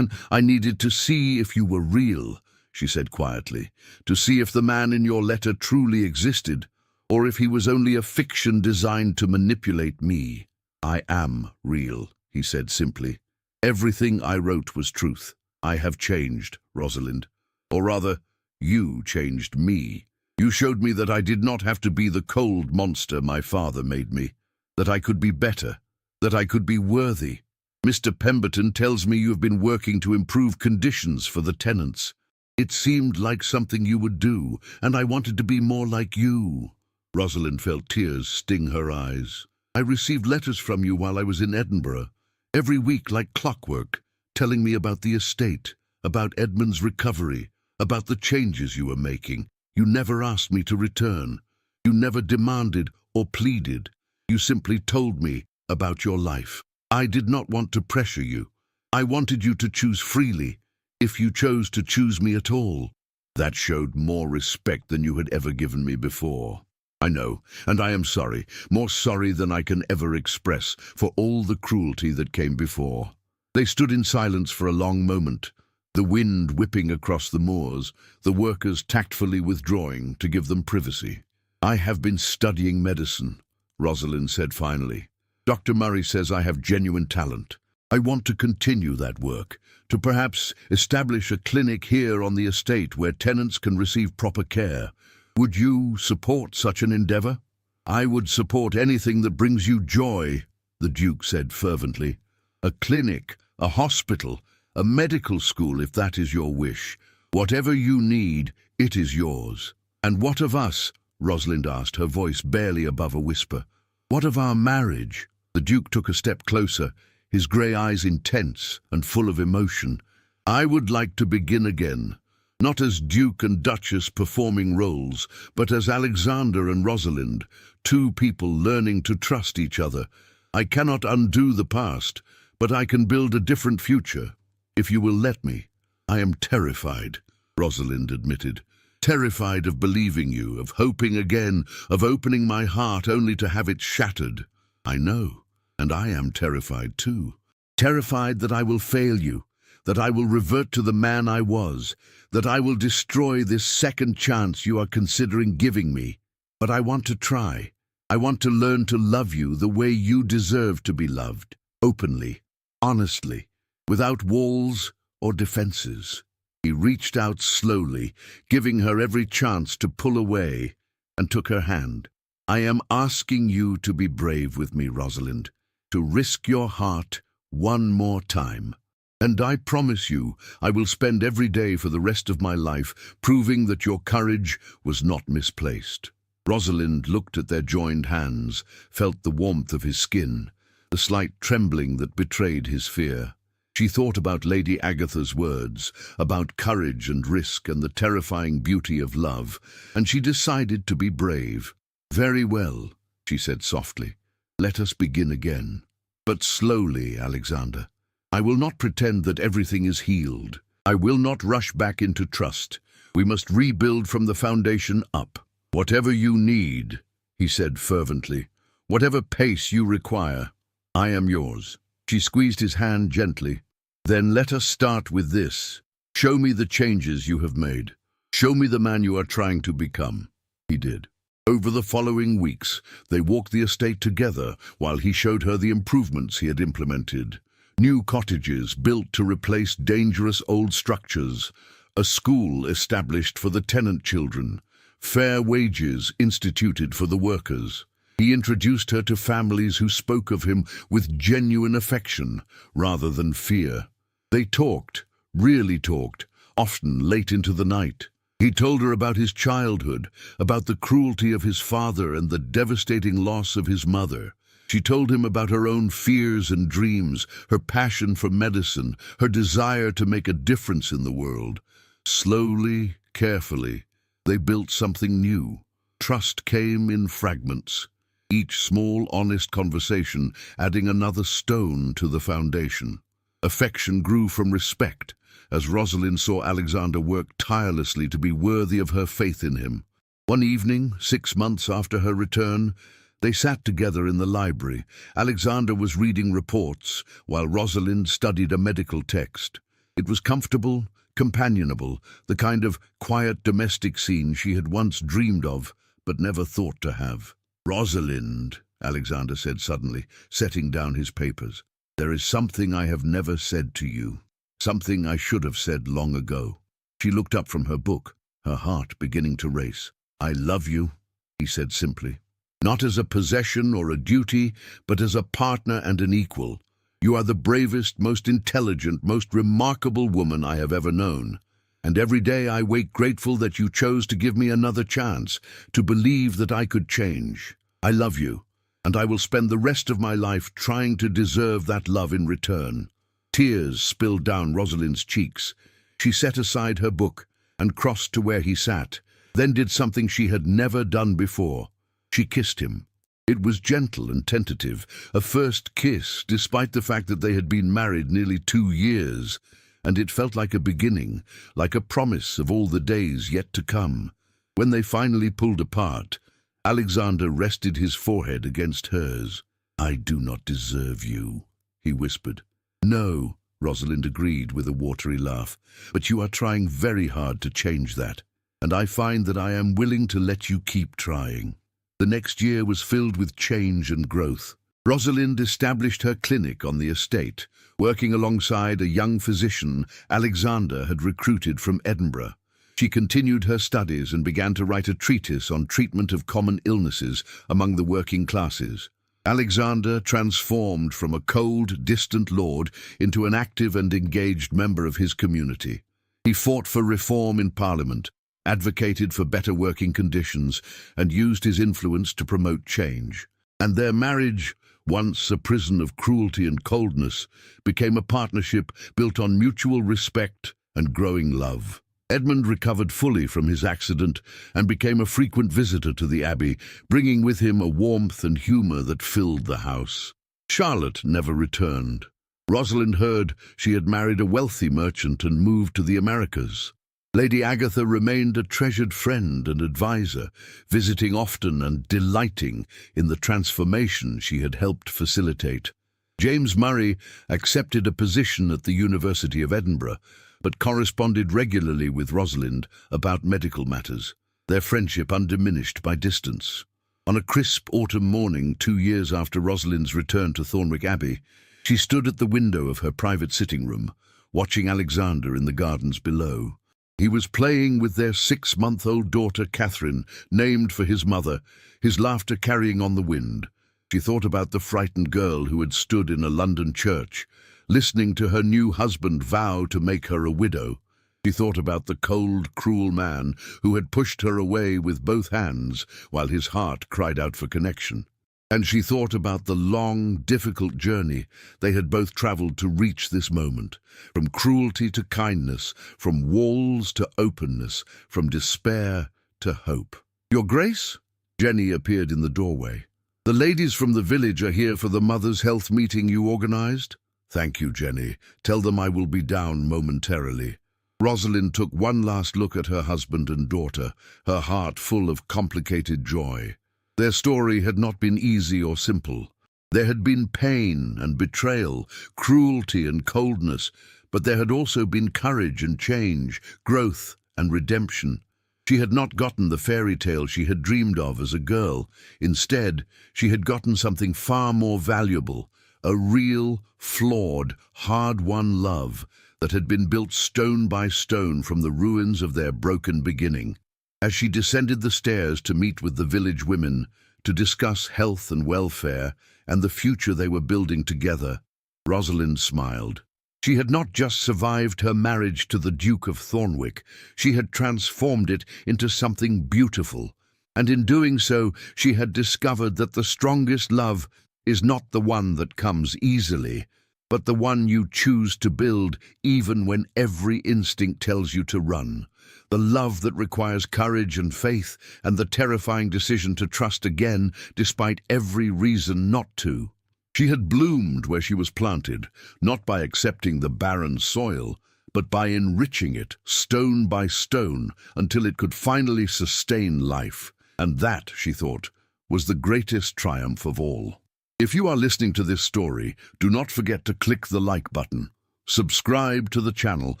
"I needed to see if you were real," she said quietly, "to see if the man in your letter truly existed, or if he was only a fiction designed to manipulate me." "I am real," he said simply. "Everything I wrote was truth. I have changed, Rosalind. Or rather, you changed me. You showed me that I did not have to be the cold monster my father made me, that I could be better, that I could be worthy. Mr. Pemberton tells me you have been working to improve conditions for the tenants. It seemed like something you would do, and I wanted to be more like you." Rosalind felt tears sting her eyes. "I received letters from you while I was in Edinburgh, every week like clockwork, telling me about the estate, about Edmund's recovery, about the changes you were making. You never asked me to return. You never demanded or pleaded. You simply told me about your life. I did not want to pressure you. I wanted you to choose freely, if you chose to choose me at all." "That showed more respect than you had ever given me before." "I know, and I am sorry, more sorry than I can ever express, for all the cruelty that came before." They stood in silence for a long moment, the wind whipping across the moors, the workers tactfully withdrawing to give them privacy. "I have been studying medicine," Rosalind said finally. "Dr. Murray says I have genuine talent. I want to continue that work, to perhaps establish a clinic here on the estate where tenants can receive proper care. Would you support such an endeavor? I would support anything that brings you joy, the Duke said fervently. A clinic, a hospital, a medical school, if that is your wish. Whatever you need, it is yours. And what of us? Rosalind asked, her voice barely above a whisper. What of our marriage? The Duke took a step closer, his grey eyes intense and full of emotion. I would like to begin again, not as Duke and Duchess performing roles, but as Alexander and Rosalind, two people learning to trust each other. I cannot undo the past, but I can build a different future, if you will let me. I am terrified, Rosalind admitted. Terrified of believing you, of hoping again, of opening my heart only to have it shattered. I know, and I am terrified too. Terrified that I will fail you, that I will revert to the man I was, that I will destroy this second chance you are considering giving me. But I want to try. I want to learn to love you the way you deserve to be loved, openly, honestly, without walls or defenses. He reached out slowly, giving her every chance to pull away, and took her hand. I am asking you to be brave with me, Rosalind, to risk your heart one more time. And I promise you, I will spend every day for the rest of my life proving that your courage was not misplaced. Rosalind looked at their joined hands, felt the warmth of his skin, the slight trembling that betrayed his fear. She thought about Lady Agatha's words, about courage and risk and the terrifying beauty of love, and she decided to be brave. Very well, she said softly. Let us begin again. But slowly, Alexander. I will not pretend that everything is healed. I will not rush back into trust. We must rebuild from the foundation up. Whatever you need, he said fervently, whatever pace you require, I am yours. She squeezed his hand gently. Then let us start with this. Show me the changes you have made. Show me the man you are trying to become. He did. Over the following weeks, they walked the estate together while he showed her the improvements he had implemented. New cottages built to replace dangerous old structures, a school established for the tenant children, fair wages instituted for the workers. He introduced her to families who spoke of him with genuine affection rather than fear. They talked, really talked, often late into the night. He told her about his childhood, about the cruelty of his father and the devastating loss of his mother. She told him about her own fears and dreams, her passion for medicine, her desire to make a difference in the world. Slowly, carefully, they built something new. Trust came in fragments, each small, honest conversation adding another stone to the foundation. Affection grew from respect, as Rosalind saw Alexander work tirelessly to be worthy of her faith in him. One evening, 6 months after her return, they sat together in the library. Alexander was reading reports, while Rosalind studied a medical text. It was comfortable, companionable, the kind of quiet domestic scene she had once dreamed of, but never thought to have. Rosalind, Alexander said suddenly, setting down his papers. There is something I have never said to you, something I should have said long ago. She looked up from her book, her heart beginning to race. I love you, he said simply. Not as a possession or a duty, but as a partner and an equal. You are the bravest, most intelligent, most remarkable woman I have ever known. And every day I wake grateful that you chose to give me another chance, to believe that I could change. I love you, and I will spend the rest of my life trying to deserve that love in return. Tears spilled down Rosalind's cheeks. She set aside her book and crossed to where he sat, then did something she had never done before. She kissed him. It was gentle and tentative, a first kiss, despite the fact that they had been married nearly 2 years, and it felt like a beginning, like a promise of all the days yet to come. When they finally pulled apart, Alexander rested his forehead against hers. I do not deserve you, he whispered. No, Rosalind agreed with a watery laugh, but you are trying very hard to change that, and I find that I am willing to let you keep trying. The next year was filled with change and growth. Rosalind established her clinic on the estate, working alongside a young physician Alexander had recruited from Edinburgh. She continued her studies and began to write a treatise on treatment of common illnesses among the working classes. Alexander transformed from a cold, distant lord into an active and engaged member of his community. He fought for reform in Parliament, advocated for better working conditions, and used his influence to promote change. And their marriage, once a prison of cruelty and coldness, became a partnership built on mutual respect and growing love. Edmund recovered fully from his accident and became a frequent visitor to the abbey, bringing with him a warmth and humour that filled the house. Charlotte never returned. Rosalind heard she had married a wealthy merchant and moved to the Americas. Lady Agatha remained a treasured friend and advisor, visiting often and delighting in the transformation she had helped facilitate. James Murray accepted a position at the University of Edinburgh, but corresponded regularly with Rosalind about medical matters, their friendship undiminished by distance. On a crisp autumn morning 2 years after Rosalind's return to Thornwick Abbey, she stood at the window of her private sitting room, watching Alexander in the gardens below. He was playing with their 6-month-old daughter Catherine, named for his mother, his laughter carrying on the wind. She thought about the frightened girl who had stood in a London church, listening to her new husband vow to make her a widow. She thought about the cold, cruel man who had pushed her away with both hands while his heart cried out for connection. And she thought about the long, difficult journey they had both travelled to reach this moment, from cruelty to kindness, from walls to openness, from despair to hope. "Your Grace?" Jenny appeared in the doorway. "The ladies from the village are here for the Mothers' Health meeting you organised." "Thank you, Jenny. Tell them I will be down momentarily." Rosalind took one last look at her husband and daughter, her heart full of complicated joy. Their story had not been easy or simple. There had been pain and betrayal, cruelty and coldness, but there had also been courage and change, growth and redemption. She had not gotten the fairy tale she had dreamed of as a girl. Instead, she had gotten something far more valuable, a real, flawed, hard-won love that had been built stone by stone from the ruins of their broken beginning. As she descended the stairs to meet with the village women, to discuss health and welfare and the future they were building together, Rosalind smiled. She had not just survived her marriage to the Duke of Thornwick, she had transformed it into something beautiful. And in doing so, she had discovered that the strongest love is not the one that comes easily, but the one you choose to build even when every instinct tells you to run. The love that requires courage and faith and the terrifying decision to trust again despite every reason not to. She had bloomed where she was planted, not by accepting the barren soil, but by enriching it stone by stone until it could finally sustain life. And that, she thought, was the greatest triumph of all. If you are listening to this story, do not forget to click the like button. Subscribe to the channel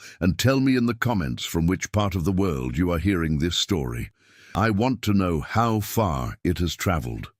and tell me in the comments from which part of the world you are hearing this story. I want to know how far it has traveled.